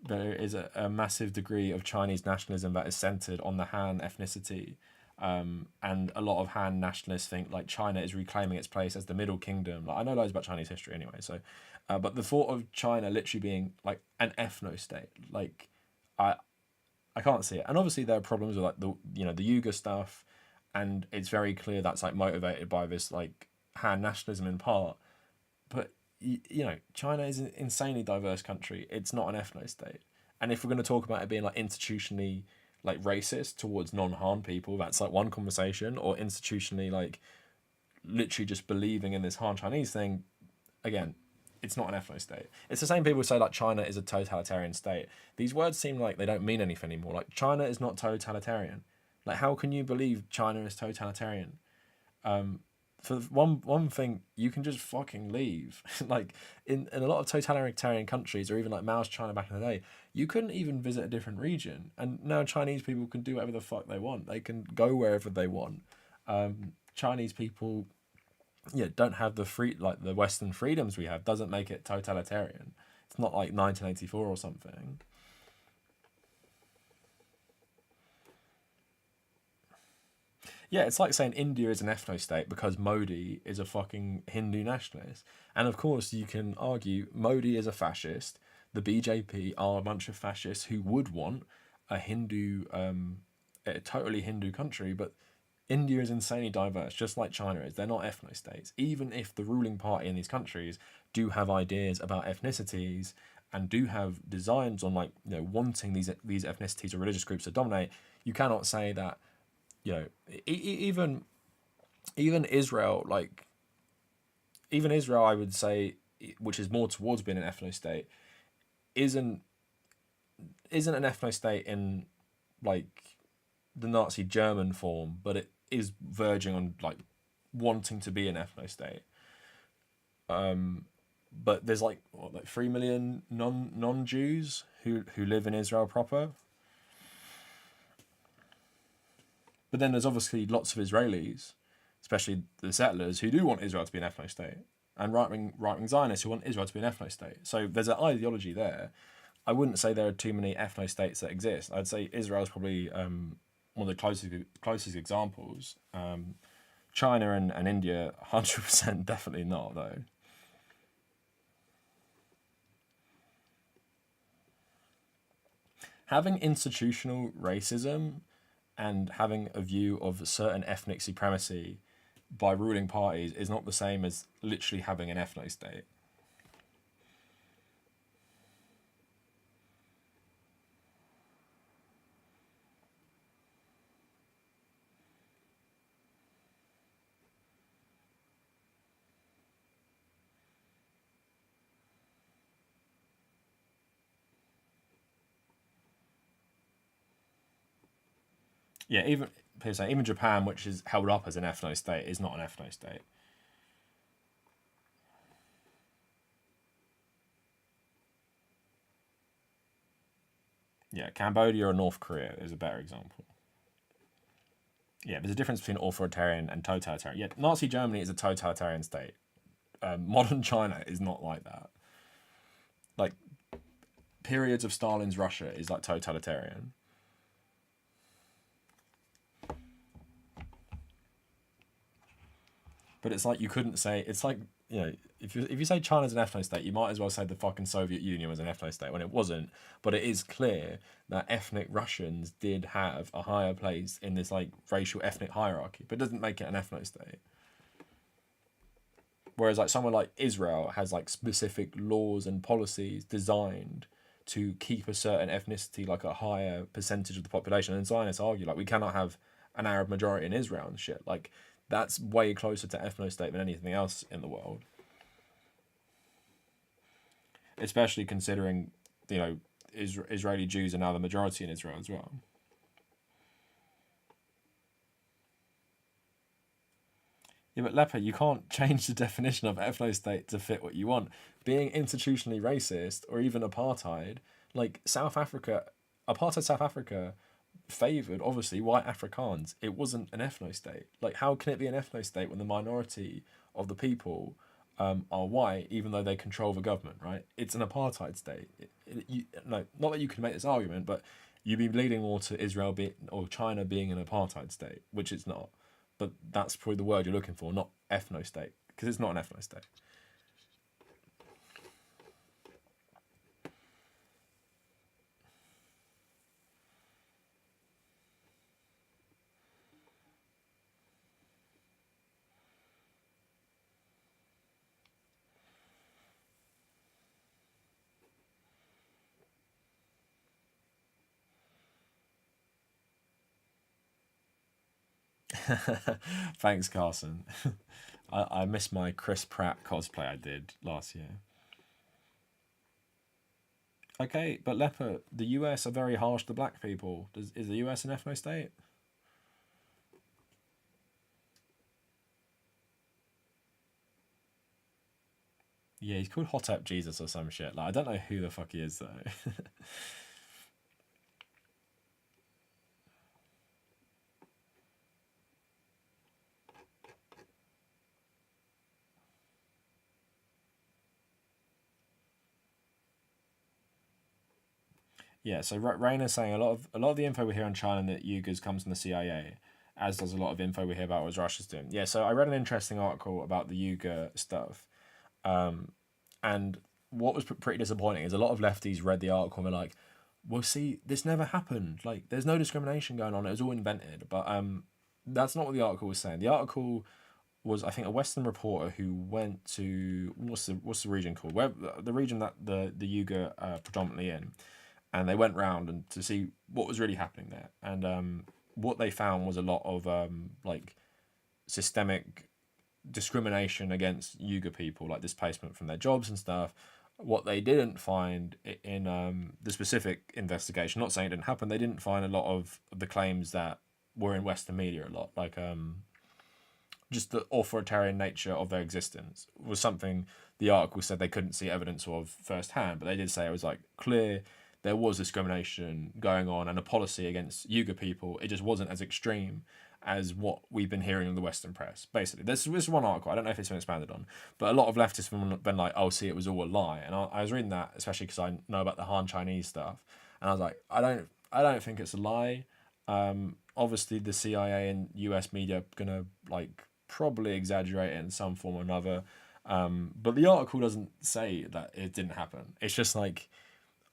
A: there is a massive degree of Chinese nationalism that is centered on the Han ethnicity. And a lot of Han nationalists think like China is reclaiming its place as the Middle Kingdom. Like I know loads about Chinese history anyway, so but the thought of China literally being like an ethno state, like I I can't see it. And obviously there are problems with like the Uyghur stuff, and it's very clear that's like motivated by this like Han nationalism in part. But China is an insanely diverse country. It's not an ethno state. And if we're going to talk about it being like institutionally like racist towards non-Han people, that's like one conversation. Or institutionally like literally just believing in this Han Chinese thing, again, it's not an ethno state. It's the same people who say like China is a totalitarian state. These words seem like they don't mean anything anymore. Like China is not totalitarian. Like how can you believe China is totalitarian? For one thing, you can just fucking leave. Like in a lot of totalitarian countries, or even like Mao's China back in the day, you couldn't even visit a different region. And now Chinese people can do whatever the fuck they want. They can go wherever they want. Chinese people, yeah, don't have the free like the Western freedoms we have. Doesn't make it totalitarian. It's not like 1984 or something. Yeah, it's like saying India is an ethno state because Modi is a fucking Hindu nationalist. And of course, you can argue Modi is a fascist. The BJP are a bunch of fascists who would want a a totally Hindu country. But India is insanely diverse, just like China is. They're not ethno states. Even if the ruling party in these countries do have ideas about ethnicities and do have designs on like wanting these ethnicities or religious groups to dominate, you cannot say that you know, even even Israel, like even Israel, I would say, which is more towards being an ethno state, isn't isn't an ethno state in like the Nazi German form, but it is verging on like wanting to be an ethno state. But there's like 3 million non Jews who live in Israel proper. But then there's obviously lots of Israelis, especially the settlers, who do want Israel to be an ethno state, and right wing Zionists who want Israel to be an ethno state. So there's an ideology there. I wouldn't say there are too many ethno states that exist. I'd say Israel is probably one of the closest examples. China and India, 100% definitely not though. Having institutional racism and having a view of certain ethnic supremacy by ruling parties is not the same as literally having an ethno state. Yeah, even people say even Japan, which is held up as an ethno state, is not an ethno state. Yeah, Cambodia or North Korea is a better example. Yeah, there's a difference between authoritarian and totalitarian. Yeah, Nazi Germany is a totalitarian state. Modern China is not like that. Like, periods of Stalin's Russia is like totalitarian. But it's like you couldn't say, it's like, you know, if you say China's an ethno state, you might as well say the fucking Soviet Union was an ethno state when it wasn't. But it is clear that ethnic Russians did have a higher place in this like racial ethnic hierarchy, but it doesn't make it an ethno state. Whereas like somewhere like Israel has like specific laws and policies designed to keep a certain ethnicity like a higher percentage of the population. And Zionists argue like we cannot have an Arab majority in Israel and shit. Like that's way closer to ethno state than anything else in the world. Especially considering, you know, Israeli Jews are now the majority in Israel as well. Yeah, but Leper, you can't change the definition of ethno state to fit what you want. Being institutionally racist or even apartheid, like South Africa, apartheid South Africa favoured obviously white Afrikaans. It wasn't an ethno state. Like, how can it be an ethno state when the minority of the people are white, even though they control the government? Right? It's an apartheid state. No, not that you can make this argument, but you'd be leading more to Israel or China being an apartheid state, which it's not. But that's probably the word you're looking for, not ethno state, because it's not an ethno state. Thanks, Carson. I missed my Chris Pratt cosplay I did last year. Okay, but Leper, the US are very harsh to black people. Is the US an ethno state? Yeah, he's called Hotep Jesus or some shit. Like I don't know who the fuck he is though. Yeah, so Raina's saying a lot of the info we hear on China that Uyghurs comes from the CIA, as does a lot of info we hear about what Russia's doing. Yeah, so I read an interesting article about the Uyghur stuff, and what was pretty disappointing is a lot of lefties read the article and were like, "Well, see, this never happened. Like, there's no discrimination going on. It was all invented." But that's not what the article was saying. The article was, I think, a Western reporter who went to what's the region called? Where the region that the Uyghur are predominantly in, and they went round and to see what was really happening there. And what they found was a lot of like systemic discrimination against Uyghur people, like displacement from their jobs and stuff. What they didn't find in the specific investigation, not saying it didn't happen, they didn't find a lot of the claims that were in Western media a lot, like just the authoritarian nature of their existence was something the article said they couldn't see evidence of firsthand, but they did say it was like clear there was discrimination going on and a policy against Uyghur people. It just wasn't as extreme as what we've been hearing in the Western press. Basically, this is one article. I don't know if it's been expanded on, but a lot of leftists have been like, "Oh, see, it was all a lie." And I was reading that, especially because I know about the Han Chinese stuff, and I was like, I don't think it's a lie. Obviously, the CIA and US media are gonna like probably exaggerate it in some form or another. But the article doesn't say that it didn't happen. It's just like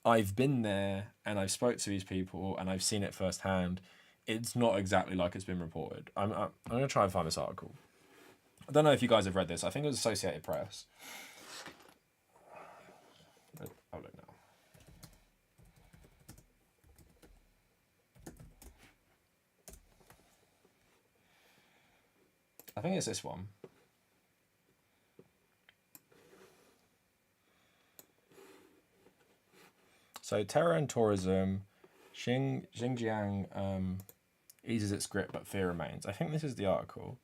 A: I've been there and I've spoke to these people and I've seen it firsthand. It's not exactly like it's been reported. I'm gonna try and find this article. I don't know if you guys have read this. I think it was Associated Press. I'll look now. I think it's this one. So terror and tourism, Xinjiang eases its grip, but fear remains. I think this is the article.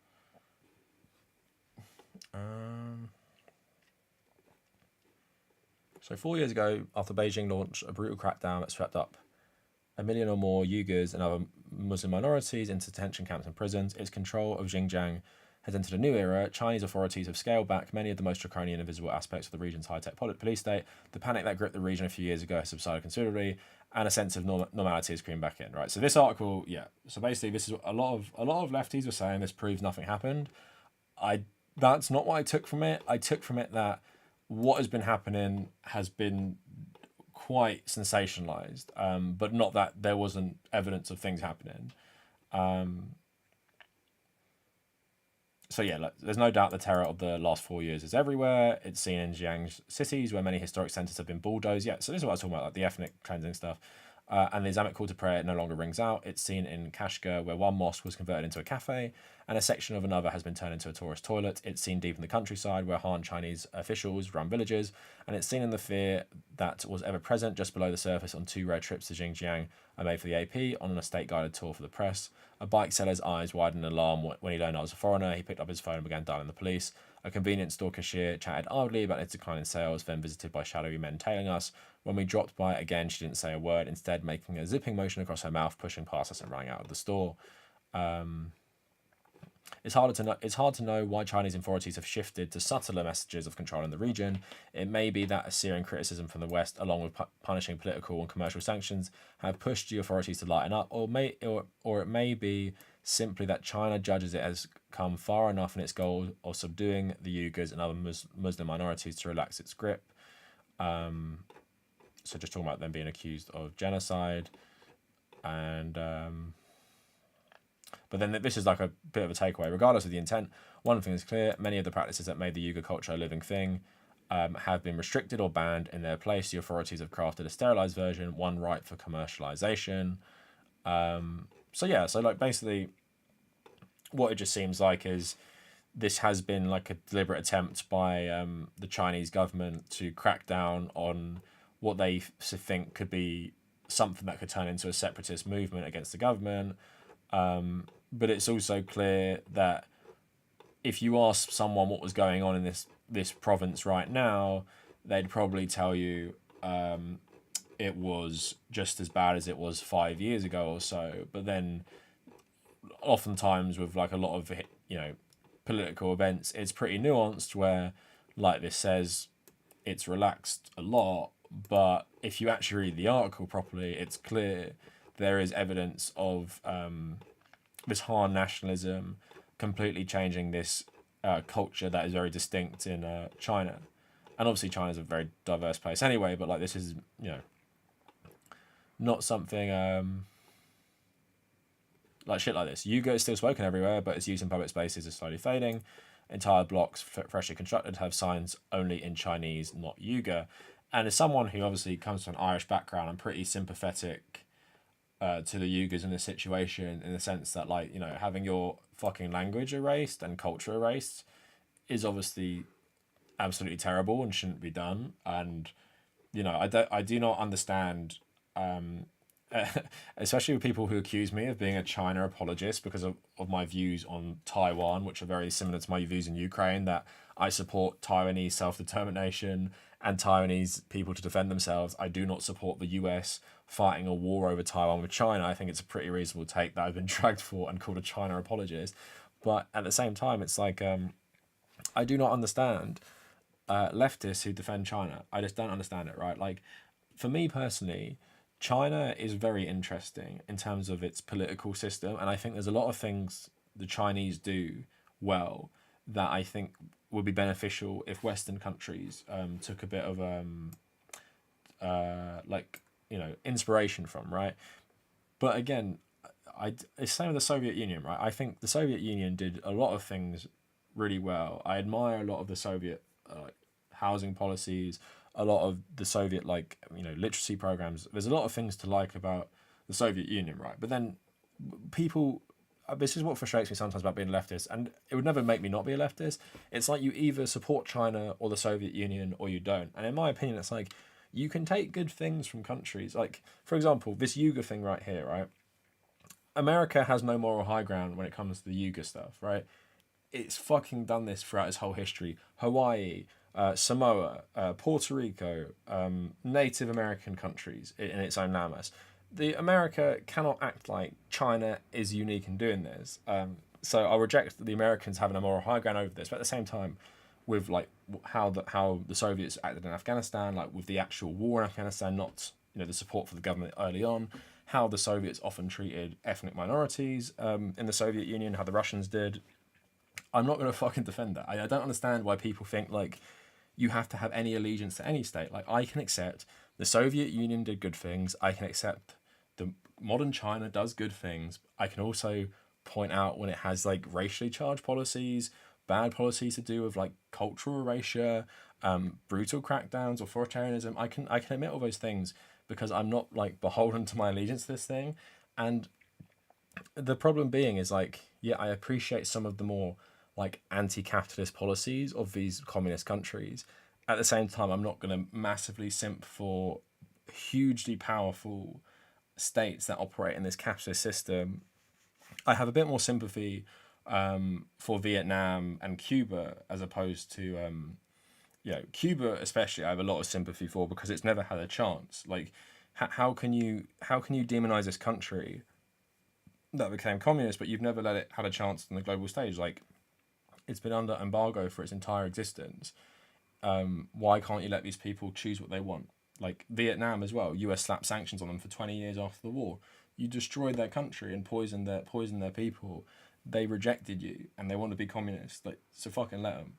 A: So 4 years ago, after Beijing launched a brutal crackdown that swept up 1 million or more Uyghurs and other Muslim minorities into detention camps and prisons, its control of Xinjiang has entered a new era. Chinese authorities have scaled back many of the most draconian and visible aspects of the region's high-tech police state. The panic that gripped the region a few years ago has subsided considerably, and a sense of normality has creeped back in. Right. So this article, yeah. So basically, this is a lot of lefties were saying this proves nothing happened. That's not what I took from it. I took from it that what has been happening has been quite sensationalized, but not that there wasn't evidence of things happening. So yeah, there's no doubt the terror of the last 4 years is everywhere. It's seen in Xinjiang cities where many historic centers have been bulldozed. Yeah, so this is what I was talking about, like the ethnic cleansing stuff. And the Islamic call to prayer no longer rings out. It's seen in Kashgar, where one mosque was converted into a cafe, and a section of another has been turned into a tourist toilet. It's seen deep in the countryside, where Han Chinese officials run villages, and it's seen in the fear that was ever present just below the surface on 2 rare trips to Xinjiang I made for the AP on a state-guided tour for the press. A bike seller's eyes widened in alarm when he learned I was a foreigner. He picked up his phone and began dialing the police. A convenience store cashier chatted idly about its decline in sales, then visited by shadowy men tailing us. When we dropped by again, she didn't say a word, instead making a zipping motion across her mouth, pushing past us and running out of the store. It's hard to know why Chinese authorities have shifted to subtler messages of controlling the region. It may be that a searing criticism from the West, along with punishing political and commercial sanctions, have pushed the authorities to lighten up, or it may be simply that China judges it has come far enough in its goal of subduing the Uyghurs and other Muslim minorities to relax its grip. So just talking about them being accused of genocide, and but then this is like a bit of a takeaway. Regardless of the intent, one thing is clear: many of the practices that made the Uyghur culture a living thing have been restricted or banned. In their place, the authorities have crafted a sterilized version, one ripe for commercialization. So like basically, what it just seems like is this has been like a deliberate attempt by the Chinese government to crack down on what they think could be something that could turn into a separatist movement against the government. But it's also clear that if you ask someone what was going on in this province right now, they'd probably tell you it was just as bad as it was 5 years ago or so. But then oftentimes with like a lot of political events, it's pretty nuanced, where like this says it's relaxed a lot, but if you actually read the article properly, it's clear there is evidence of this Han nationalism completely changing this culture that is very distinct in China. And obviously China's a very diverse place anyway, but like this is, not something like shit like this. Uyghur is still spoken everywhere, but its use in public spaces is slowly fading. Entire blocks, freshly constructed, have signs only in Chinese, not Uyghur. And as someone who obviously comes from an Irish background, I'm pretty sympathetic to the Uyghurs in this situation, in the sense that, like, having your fucking language erased and culture erased is obviously absolutely terrible and shouldn't be done. And I do not understand, especially with people who accuse me of being a China apologist because of my views on Taiwan, which are very similar to my views in Ukraine, that I support Taiwanese self-determination and Taiwanese people to defend themselves. I do not support the US fighting a war over Taiwan with China. I think it's a pretty reasonable take that I've been dragged for and called a China apologist. But at the same time, it's like, I do not understand leftists who defend China. I just don't understand it, right? Like, for me personally, China is very interesting in terms of its political system, and I think there's a lot of things the Chinese do well that I think would be beneficial if Western countries took a bit of inspiration from, right? But again, it's same with the Soviet Union, right? I think the Soviet Union did a lot of things really well. I admire a lot of the Soviet housing policies, a lot of the Soviet literacy programs. There's a lot of things to like about the Soviet Union, right? But then people, this is what frustrates me sometimes about being a leftist, and it would never make me not be a leftist. It's like you either support China or the Soviet Union or you don't. And in my opinion, it's like you can take good things from countries. Like, for example, this Uyghur thing right here, right? America has no moral high ground when it comes to the Uyghur stuff, right? It's fucking done this throughout its whole history. Hawaii, Samoa, Puerto Rico, Native American countries in its own landmass. The America cannot act like China is unique in doing this. So I reject the Americans having a moral high ground over this. But at the same time, with like how the Soviets acted in Afghanistan, like with the actual war in Afghanistan, not the support for the government early on, how the Soviets often treated ethnic minorities in the Soviet Union, how the Russians did. I'm not going to fucking defend that. I don't understand why people think like you have to have any allegiance to any state. Like I can accept the Soviet Union did good things. I can accept the modern China does good things. I can also point out when it has like racially charged policies, bad policies to do with like cultural erasure, brutal crackdowns, authoritarianism. I can admit all those things because I'm not like beholden to my allegiance to this thing. And the problem being is like, yeah, I appreciate some of the more like anti-capitalist policies of these communist countries. At the same time, I'm not going to massively simp for hugely powerful states that operate in this capitalist system. I have a bit more sympathy for Vietnam and Cuba as opposed to Cuba especially. I have a lot of sympathy for because it's never had a chance. Like, how can you demonize this country that became communist, but you've never let it had a chance on the global stage? Like, it's been under embargo for its entire existence. Why can't you let these people choose what they want? Like Vietnam as well. US slapped sanctions on them for 20 years after the war. You destroyed their country and poisoned their people. They rejected you and they want to be communist. Like, so fucking let them,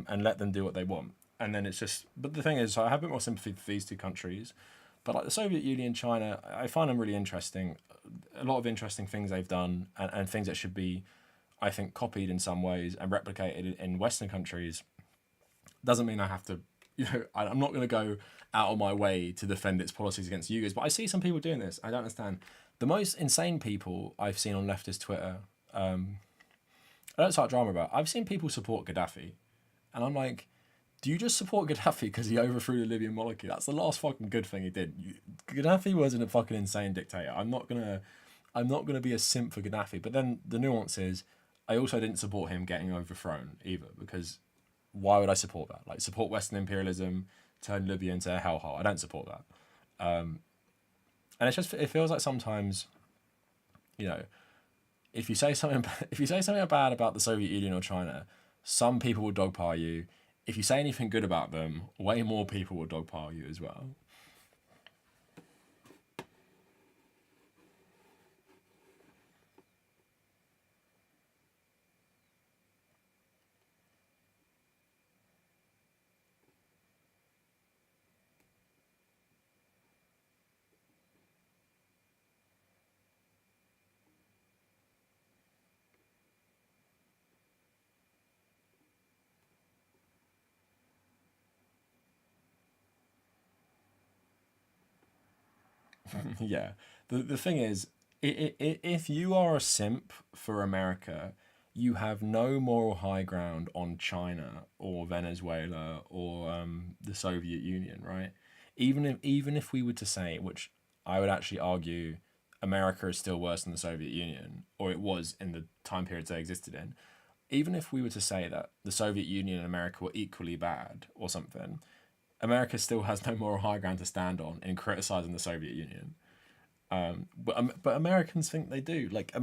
A: and let them do what they want. And then it's just. But the thing is, I have a bit more sympathy for these two countries. But like the Soviet Union, China, I find them really interesting. A lot of interesting things they've done, and things that should be, I think, copied in some ways and replicated in Western countries. Doesn't mean I have to, I'm not going to go out of my way to defend its policies against Uyghurs, but I see some people doing this. I don't understand. The most insane people I've seen on leftist Twitter, I don't start drama about. I've seen people support Gaddafi, and I'm like, do you just support Gaddafi because he overthrew the Libyan monarchy? That's the last fucking good thing he did. Gaddafi wasn't a fucking insane dictator. I'm not gonna be a simp for Gaddafi. But then the nuance is, I also didn't support him getting overthrown either, because why would I support that? Like, support Western imperialism, turn Libya into a hellhole. I don't support that. And it feels like sometimes, if you say something bad about the Soviet Union or China, some people will dogpile you. If you say anything good about them, way more people will dogpile you as well. Yeah. The thing is, if you are a simp for America, you have no moral high ground on China or Venezuela or the Soviet Union, right? Even if we were to say, which I would actually argue, America is still worse than the Soviet Union, or it was in the time periods they existed in. Even if we were to say that the Soviet Union and America were equally bad or something, America still has no moral high ground to stand on in criticizing the Soviet Union. But Americans think they do. Like,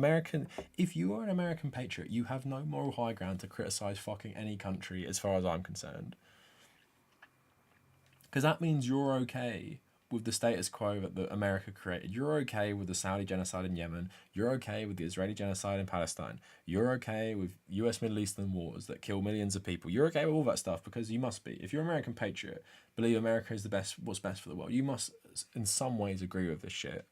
A: if you are an American patriot, you have no moral high ground to criticize fucking any country, as far as I'm concerned. Because that means you're okay with the status quo that America created. You're okay with the Saudi genocide in Yemen. You're okay with the Israeli genocide in Palestine. You're okay with US Middle Eastern wars that kill millions of people. You're okay with all that stuff because you must be. If you're an American patriot, believe America is what's best for the world, you must in some ways agree with this shit.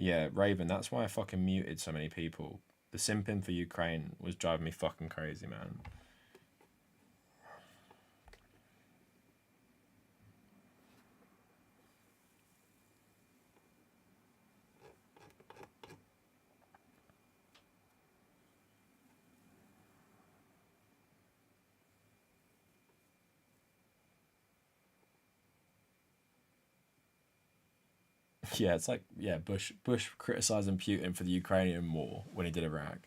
A: Yeah, Raven, that's why I fucking muted so many people. The simping for Ukraine was driving me fucking crazy, man. Yeah, it's like Bush criticizing Putin for the Ukrainian war when he did Iraq.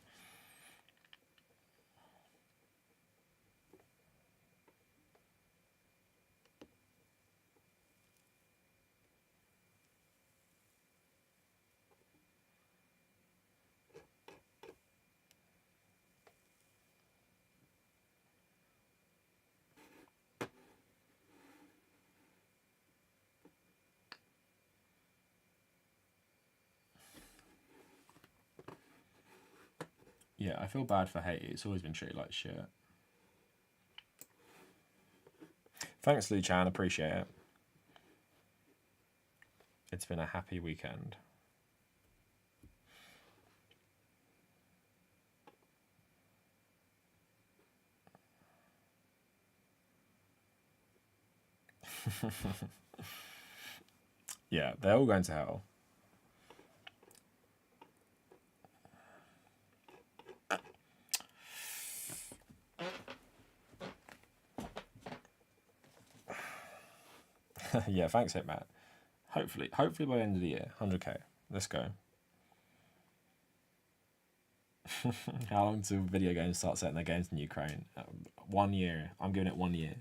A: Yeah, I feel bad for Haiti. It's always been treated like shit. Thanks, Lu Chan. Appreciate it. It's been a happy weekend. Yeah, they're all going to hell. Yeah, thanks, Hitman. Hopefully by the end of the year, 100k. Let's go. How long do video games start setting their games in Ukraine? 1 year. I'm giving it 1 year.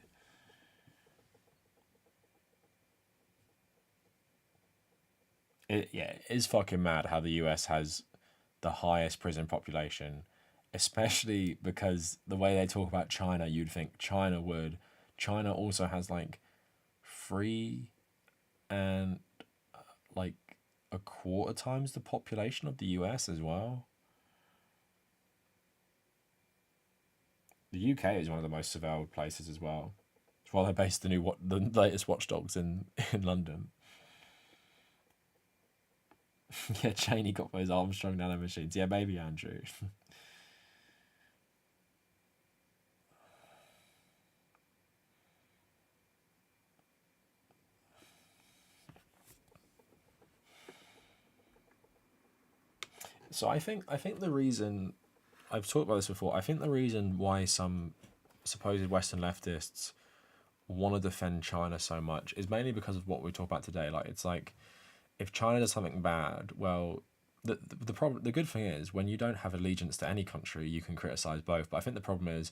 A: It is fucking mad how the US has the highest prison population, especially because the way they talk about China, you'd think China would. China also has like 3 and like a quarter times the population of the US as well. The UK is one of the most surveilled places as well. It's why they based the latest watchdogs in London. Yeah, Cheney got those Armstrong nanomachines. Yeah, maybe Andrew. So I think the reason I've talked about this before. I think the reason why some supposed Western leftists want to defend China so much is mainly because of what we talk about today. Like it's like if China does something bad, well, the problem, the good thing is when you don't have allegiance to any country, you can criticize both. But I think the problem is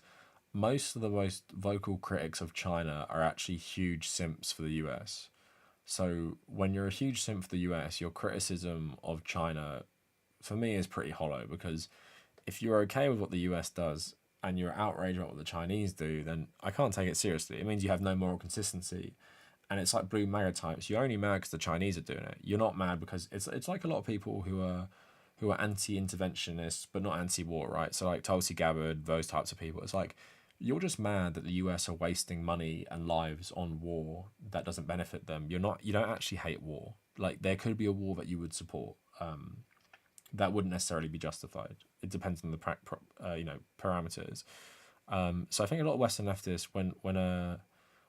A: most of the most vocal critics of China are actually huge simps for the US. So when you're a huge simp for the US, your criticism of China, for me, is pretty hollow because if you're okay with what the US does and you're outraged about what the Chinese do, then I can't take it seriously. It means you have no moral consistency. And it's like blue MAGA types. You're only mad because the Chinese are doing it. You're not mad because it's like a lot of people who are anti-interventionists but not anti-war, right? So like Tulsi Gabbard, those types of people. It's like you're just mad that the US are wasting money and lives on war that doesn't benefit them. You don't actually hate war. Like there could be a war that you would support. That wouldn't necessarily be justified. It depends on the parameters. So I think a lot of Western leftists, when a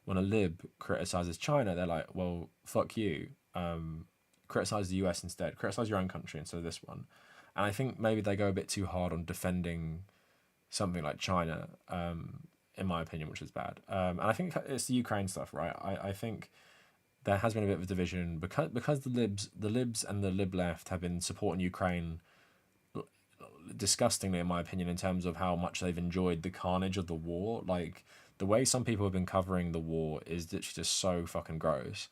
A: lib criticizes China, they're like, well, fuck you. Criticize the US instead. Criticize your own country instead of this one. And I think maybe they go a bit too hard on defending something like China, in my opinion, which is bad. And I think it's the Ukraine stuff, right? I think there has been a bit of a division because the libs and the lib left have been supporting Ukraine disgustingly, in my opinion, in terms of how much they've enjoyed the carnage of the war. Like the way some people have been covering the war is literally just so fucking gross.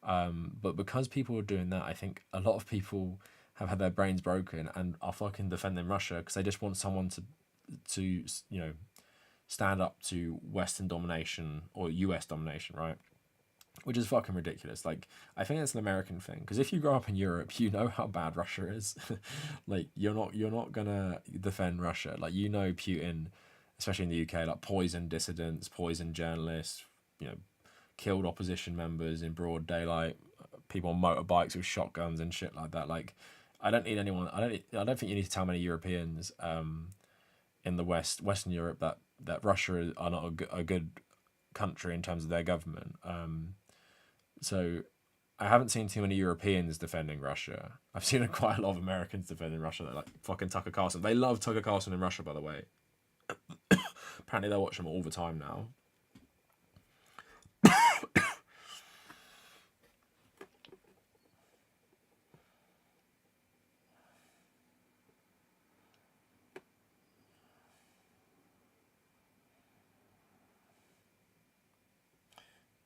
A: But because people are doing that, I think a lot of people have had their brains broken and are fucking defending Russia because they just want someone to stand up to Western domination or US domination, right? Which is fucking ridiculous. Like, I think it's an American thing because if you grow up in Europe, you know how bad Russia is. Like, you're not gonna defend Russia. Like, you know, Putin, especially in the UK, like poisoned dissidents, poisoned journalists, killed opposition members in broad daylight, people on motorbikes with shotguns and shit like that. Like, I don't need anyone. I don't think you need to tell many Europeans, in the Western Europe, that Russia are not a good country in terms of their government. So I haven't seen too many Europeans defending Russia. I've seen quite a lot of Americans defending Russia. They're like fucking Tucker Carlson. They love Tucker Carlson in Russia, by the way. Apparently they watch him all the time now.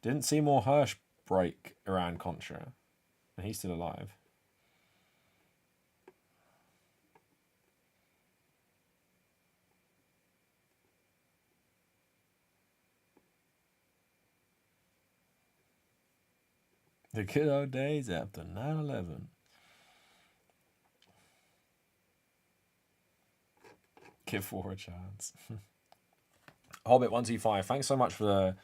A: Didn't Seymour Hersh break Iran-Contra? And he's still alive. The good old days after 9/11. Give war a chance. Hobbit125, thanks so much for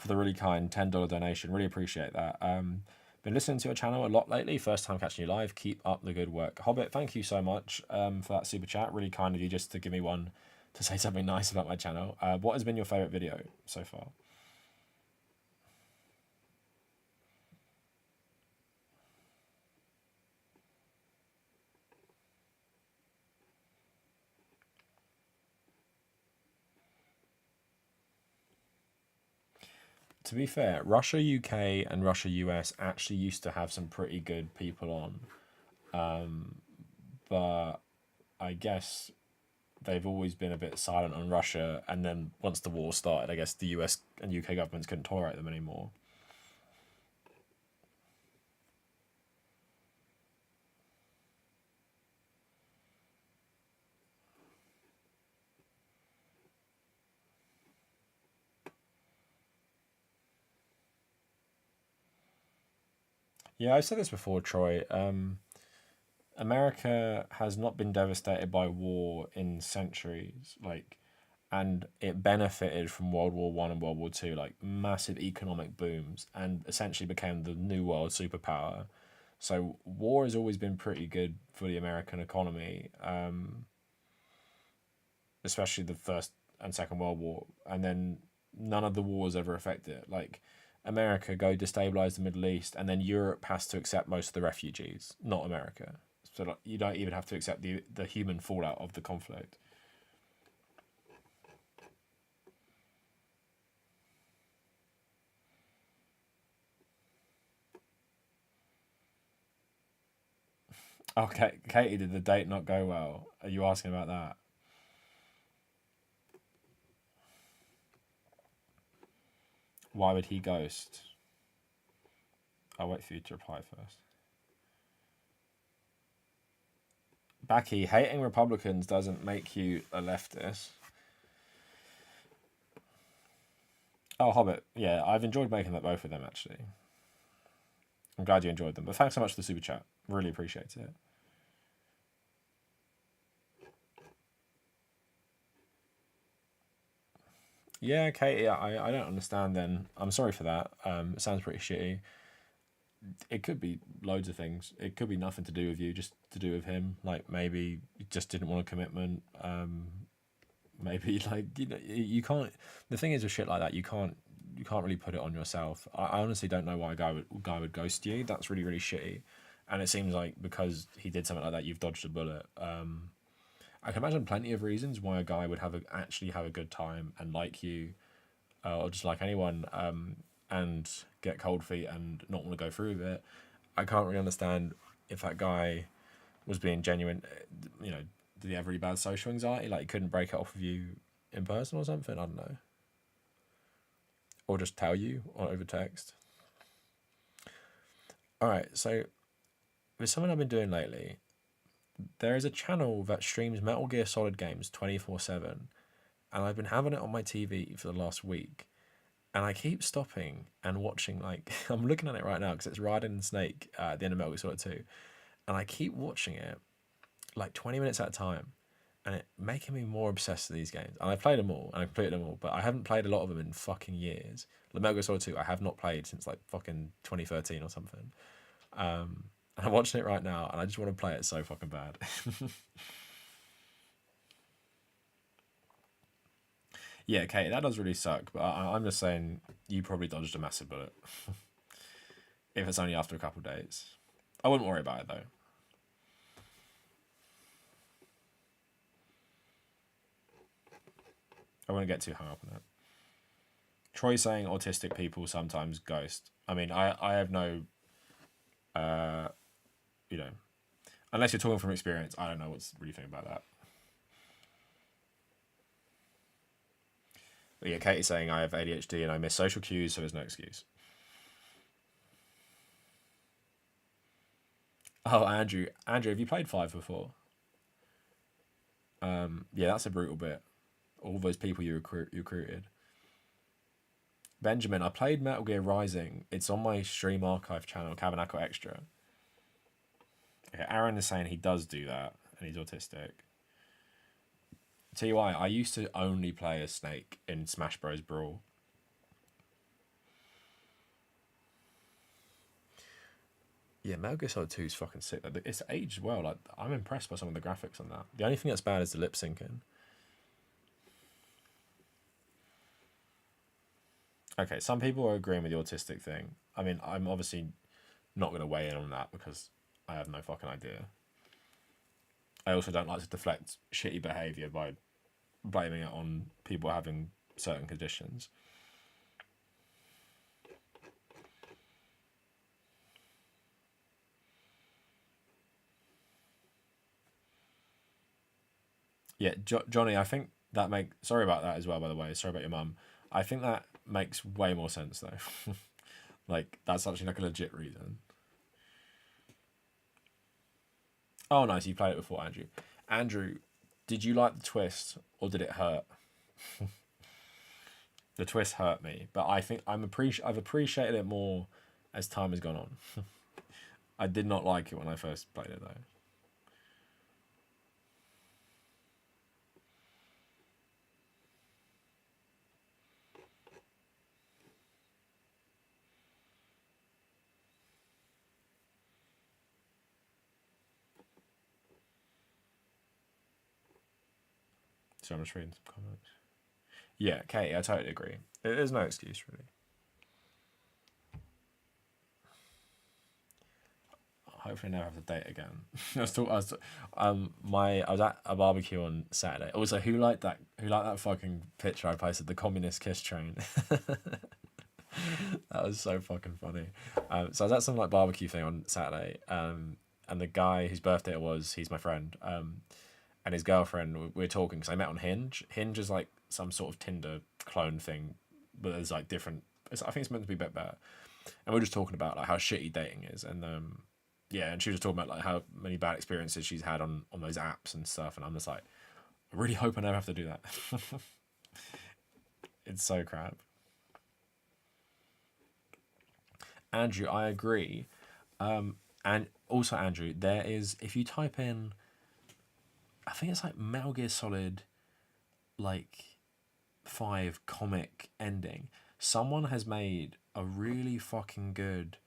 A: the really kind $10 donation. Really appreciate that. Been listening to your channel a lot lately. First time catching you live. Keep up the good work. Hobbit, thank you so much for that super chat. Really kind of you just to give me one to say something nice about my channel. What has been your favourite video so far? To be fair, Russia, UK, and Russia, US actually used to have some pretty good people on. But I guess they've always been a bit silent on Russia. And then once the war started, I guess the US and UK governments couldn't tolerate them anymore. Yeah, I've said this before, Troy. America has not been devastated by war in centuries, and it benefited from World War I and World War II, like massive economic booms, and essentially became the new world superpower. So war has always been pretty good for the American economy, especially the First and Second World War, and then none of the wars ever affected it. Like America go destabilize the Middle East, and then Europe has to accept most of the refugees, not America. So like, you don't even have to accept the human fallout of the conflict. Okay, Katie, did the date not go well? Are you asking about that? Why would he ghost? I'll wait for you to reply first. Backy, hating Republicans doesn't make you a leftist. Oh, Hobbit. Yeah, I've enjoyed making that both of them, actually. I'm glad you enjoyed them. But thanks so much for the super chat. Really appreciate it. Yeah, Katie, I don't understand then. I'm sorry for that. It sounds pretty shitty. It could be loads of things. It could be nothing to do with you, just to do with him. Like maybe he just didn't want a commitment. Maybe you can't. The thing is with shit like that, you can't really put it on yourself. I honestly don't know why a guy would ghost you. That's really really shitty. And it seems like because he did something like that, you've dodged a bullet. I can imagine plenty of reasons why a guy would actually have a good time and like you, or just like anyone, and get cold feet and not want to go through with it. I can't really understand if that guy was being genuine. Did he have really bad social anxiety? Like he couldn't break it off with you in person or something? I don't know. Or just tell you or over text. All right, so with something I've been doing lately, there is a channel that streams Metal Gear Solid games 24/7, and I've been having it on my TV for the last week, and I keep stopping and watching. Like I'm looking at it right now because it's Raiden Snake at the end of Metal Gear Solid 2, and I keep watching it like 20 minutes at a time, and it making me more obsessed with these games. And I've played them all, and I've completed them all, but I haven't played a lot of them in fucking years. The Metal Gear Solid 2, I have not played since like fucking 2013 or something. And I'm watching it right now, and I just want to play it so fucking bad. Yeah, Kate, that does really suck, but I'm just saying you probably dodged a massive bullet. If it's only after a couple of days. I wouldn't worry about it, though. I wouldn't get too hung up on it. Troy saying autistic people sometimes ghost. I mean, I have no, uh, you know, unless you're talking from experience, I don't know what's really think about that. But yeah, Katie's saying I have ADHD and I miss social cues, so there's no excuse. Oh, Andrew, have you played 5 before? Yeah, that's a brutal bit. All those people you recruited. Benjamin, I played Metal Gear Rising. It's on my stream archive channel, Kavernacle Extra. Okay, Aaron is saying he does do that, and he's autistic. Tell you why, I used to only play as Snake in Smash Bros. Brawl. Yeah, Metal Gear Solid 2 is fucking sick. Like, it's aged well. Like, I'm impressed by some of the graphics on that. The only thing that's bad is the lip syncing. Okay, some people are agreeing with the autistic thing. I mean, I'm obviously not going to weigh in on that because I have no fucking idea. I also don't like to deflect shitty behaviour by blaming it on people having certain conditions. Yeah, Johnny, I think that sorry about that as well, by the way. Sorry about your mum. I think that makes way more sense though. Like that's actually like a legit reason. Oh, nice. You played it before, Andrew. Andrew, did you like the twist or did it hurt? The twist hurt me, but I think I've appreciated it more as time has gone on. I did not like it when I first played it though. So I'm just reading some comments. Yeah, Katie, I totally agree. There's no excuse really. Hopefully never have to date again. I was at a barbecue on Saturday. Also, who liked that fucking picture I posted, the communist kiss train? That was so fucking funny. So I was at some like barbecue thing on Saturday, and the guy whose birthday it was, he's my friend, and his girlfriend. We were talking because I met on Hinge. Hinge is like some sort of Tinder clone thing, but there's like different. I think it's meant to be a bit better. And we are just talking about like how shitty dating is, and yeah, and she was talking about like how many bad experiences she's had on those apps and stuff, and I'm just like, I really hope I never have to do that. It's so crap. Andrew, I agree. And also Andrew, there is if you type in, I think it's like Metal Gear Solid, like 5 comic ending. Someone has made a really fucking good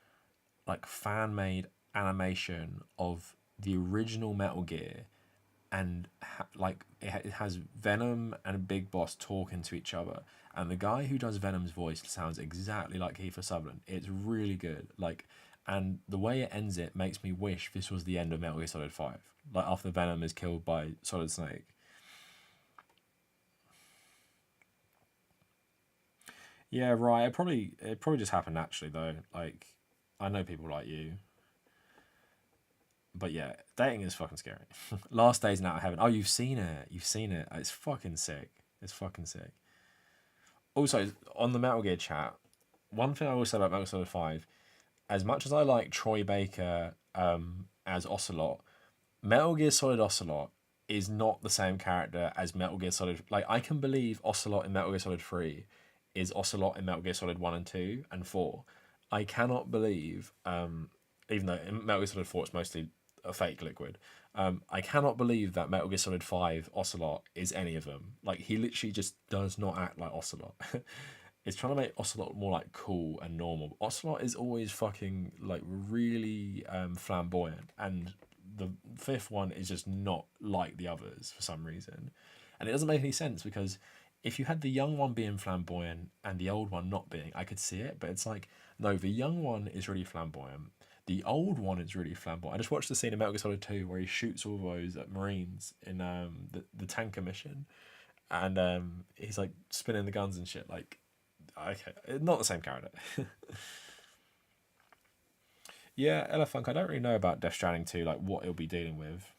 A: like fan made animation of the original Metal Gear, and it has Venom and Big Boss talking to each other, and the guy who does Venom's voice sounds exactly like Kiefer Sutherland. It's really good. Like, and the way it ends it makes me wish this was the end of Metal Gear Solid 5. Like after Venom is killed by Solid Snake. Yeah, right. It probably just happened naturally though. Like, I know people like you, but yeah, dating is fucking scary. Last Days Out of Heaven. Oh, you've seen it. You've seen it. It's fucking sick. It's fucking sick. Also, on the Metal Gear chat, one thing I will say about Metal Gear Solid 5, as much as I like Troy Baker as Ocelot, Metal Gear Solid Ocelot is not the same character as Metal Gear Solid. Like, I can believe Ocelot in Metal Gear Solid 3 is Ocelot in Metal Gear Solid 1 and 2 and 4. I cannot believe, even though in Metal Gear Solid 4 it's mostly a fake liquid, I cannot believe that Metal Gear Solid 5 Ocelot is any of them. Like, he literally just does not act like Ocelot. It's trying to make Ocelot more like cool and normal. Ocelot is always fucking like really flamboyant, and the fifth one is just not like the others for some reason, and it doesn't make any sense because if you had the young one being flamboyant and the old one not being, I could see it, but it's like no, the young one is really flamboyant. The old one is really flamboyant. I just watched the scene in Metal Gear Solid 2 where he shoots all those Marines in the tanker mission, and he's like spinning the guns and shit. Like, okay, not the same character. Yeah, Elefunk, I don't really know about Death Stranding 2, like what it'll be dealing with.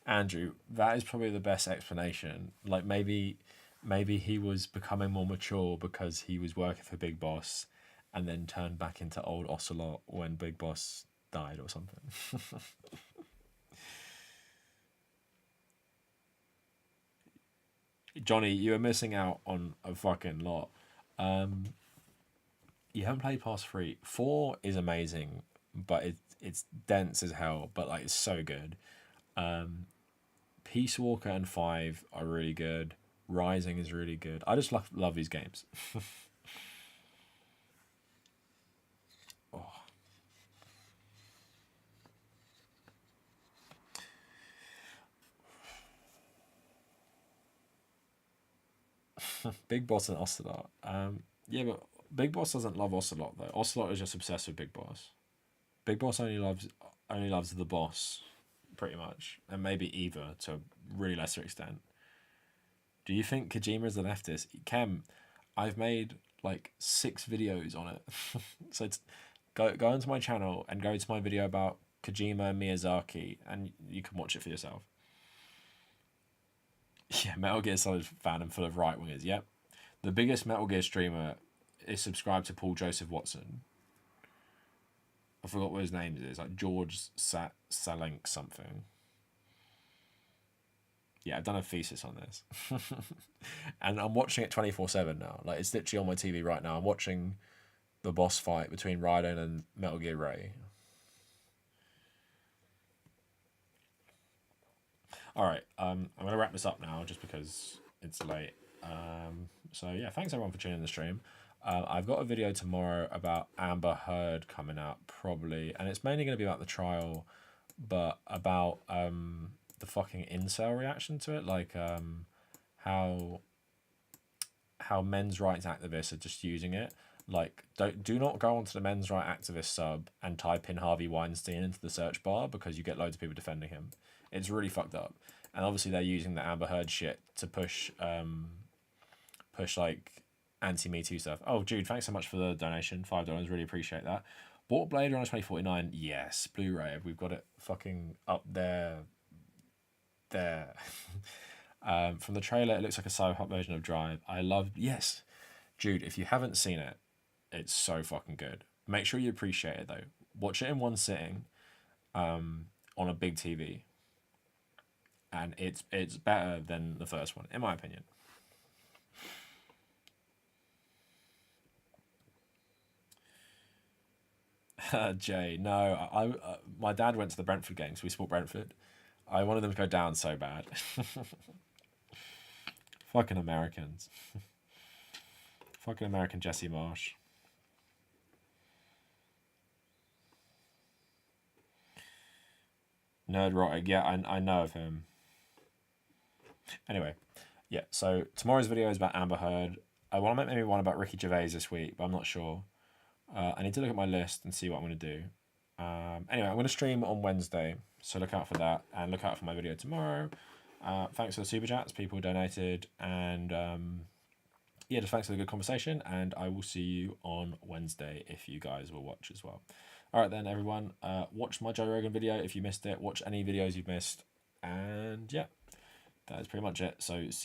A: Andrew, that is probably the best explanation. Like maybe he was becoming more mature because he was working for Big Boss and then turned back into old Ocelot when Big Boss died or something. Johnny, you are missing out on a fucking lot. Um, you haven't played past 3. 4 is amazing, but it's dense as hell, but like it's so good. Um, Peace Walker and 5 are really good. Rising is really good. I just love these games. Oh. Big Boss and Ocelot. Yeah, but Big Boss doesn't love Ocelot though. Ocelot is just obsessed with Big Boss. Big Boss only loves the boss, pretty much, and maybe Eva to a really lesser extent. Do you think Kojima is a leftist? Kem, I've made like 6 videos on it. So go onto my channel and go to my video about Kojima and Miyazaki, and you can watch it for yourself. Yeah, Metal Gear Solid fan and full of right wingers. Yep, the biggest Metal Gear streamer is subscribed to Paul Joseph Watson. I forgot what his name is. Like George Salenk something. Yeah, I've done a thesis on this, and I'm watching it 24/7 now. Like it's literally on my TV right now. I'm watching the boss fight between Raiden and Metal Gear Ray. All right, I'm gonna wrap this up now just because it's late. So yeah, thanks everyone for tuning in the stream. I've got a video tomorrow about Amber Heard coming out probably, and it's mainly going to be about the trial, but about the fucking incel reaction to it, like how men's rights activists are just using it. Like, do not go onto the men's rights activist sub and type in Harvey Weinstein into the search bar because you get loads of people defending him. It's really fucked up, and obviously they're using the Amber Heard shit to push like anti-Me Too stuff. Oh, Jude, thanks so much for the donation, $5. Really appreciate that. Bought Blade Runner 2049. Yes, Blu-ray. We've got it fucking up there. There. From the trailer, it looks like a cyberpunk version of Drive. I love. Yes, Jude. If you haven't seen it, it's so fucking good. Make sure you appreciate it though. Watch it in one sitting, on a big TV, and it's better than the first one, in my opinion. Jay, no, my dad went to the Brentford games. We support Brentford. I wanted them to go down so bad. Fucking Americans. Fucking American Jesse Marsh. Nerd Rotting. Yeah, I know of him. Anyway, yeah, so tomorrow's video is about Amber Heard. I want to make maybe one about Ricky Gervais this week, but I'm not sure. I need to look at my list and see what I'm going to do. Anyway, I'm going to stream on Wednesday, so look out for that, and look out for my video tomorrow. Thanks for the super chats, people who donated, and yeah, just thanks for the good conversation, and I will see you on Wednesday if you guys will watch as well. All right then, everyone, watch my Joe Rogan video if you missed it, watch any videos you've missed, and yeah, that is pretty much it. So see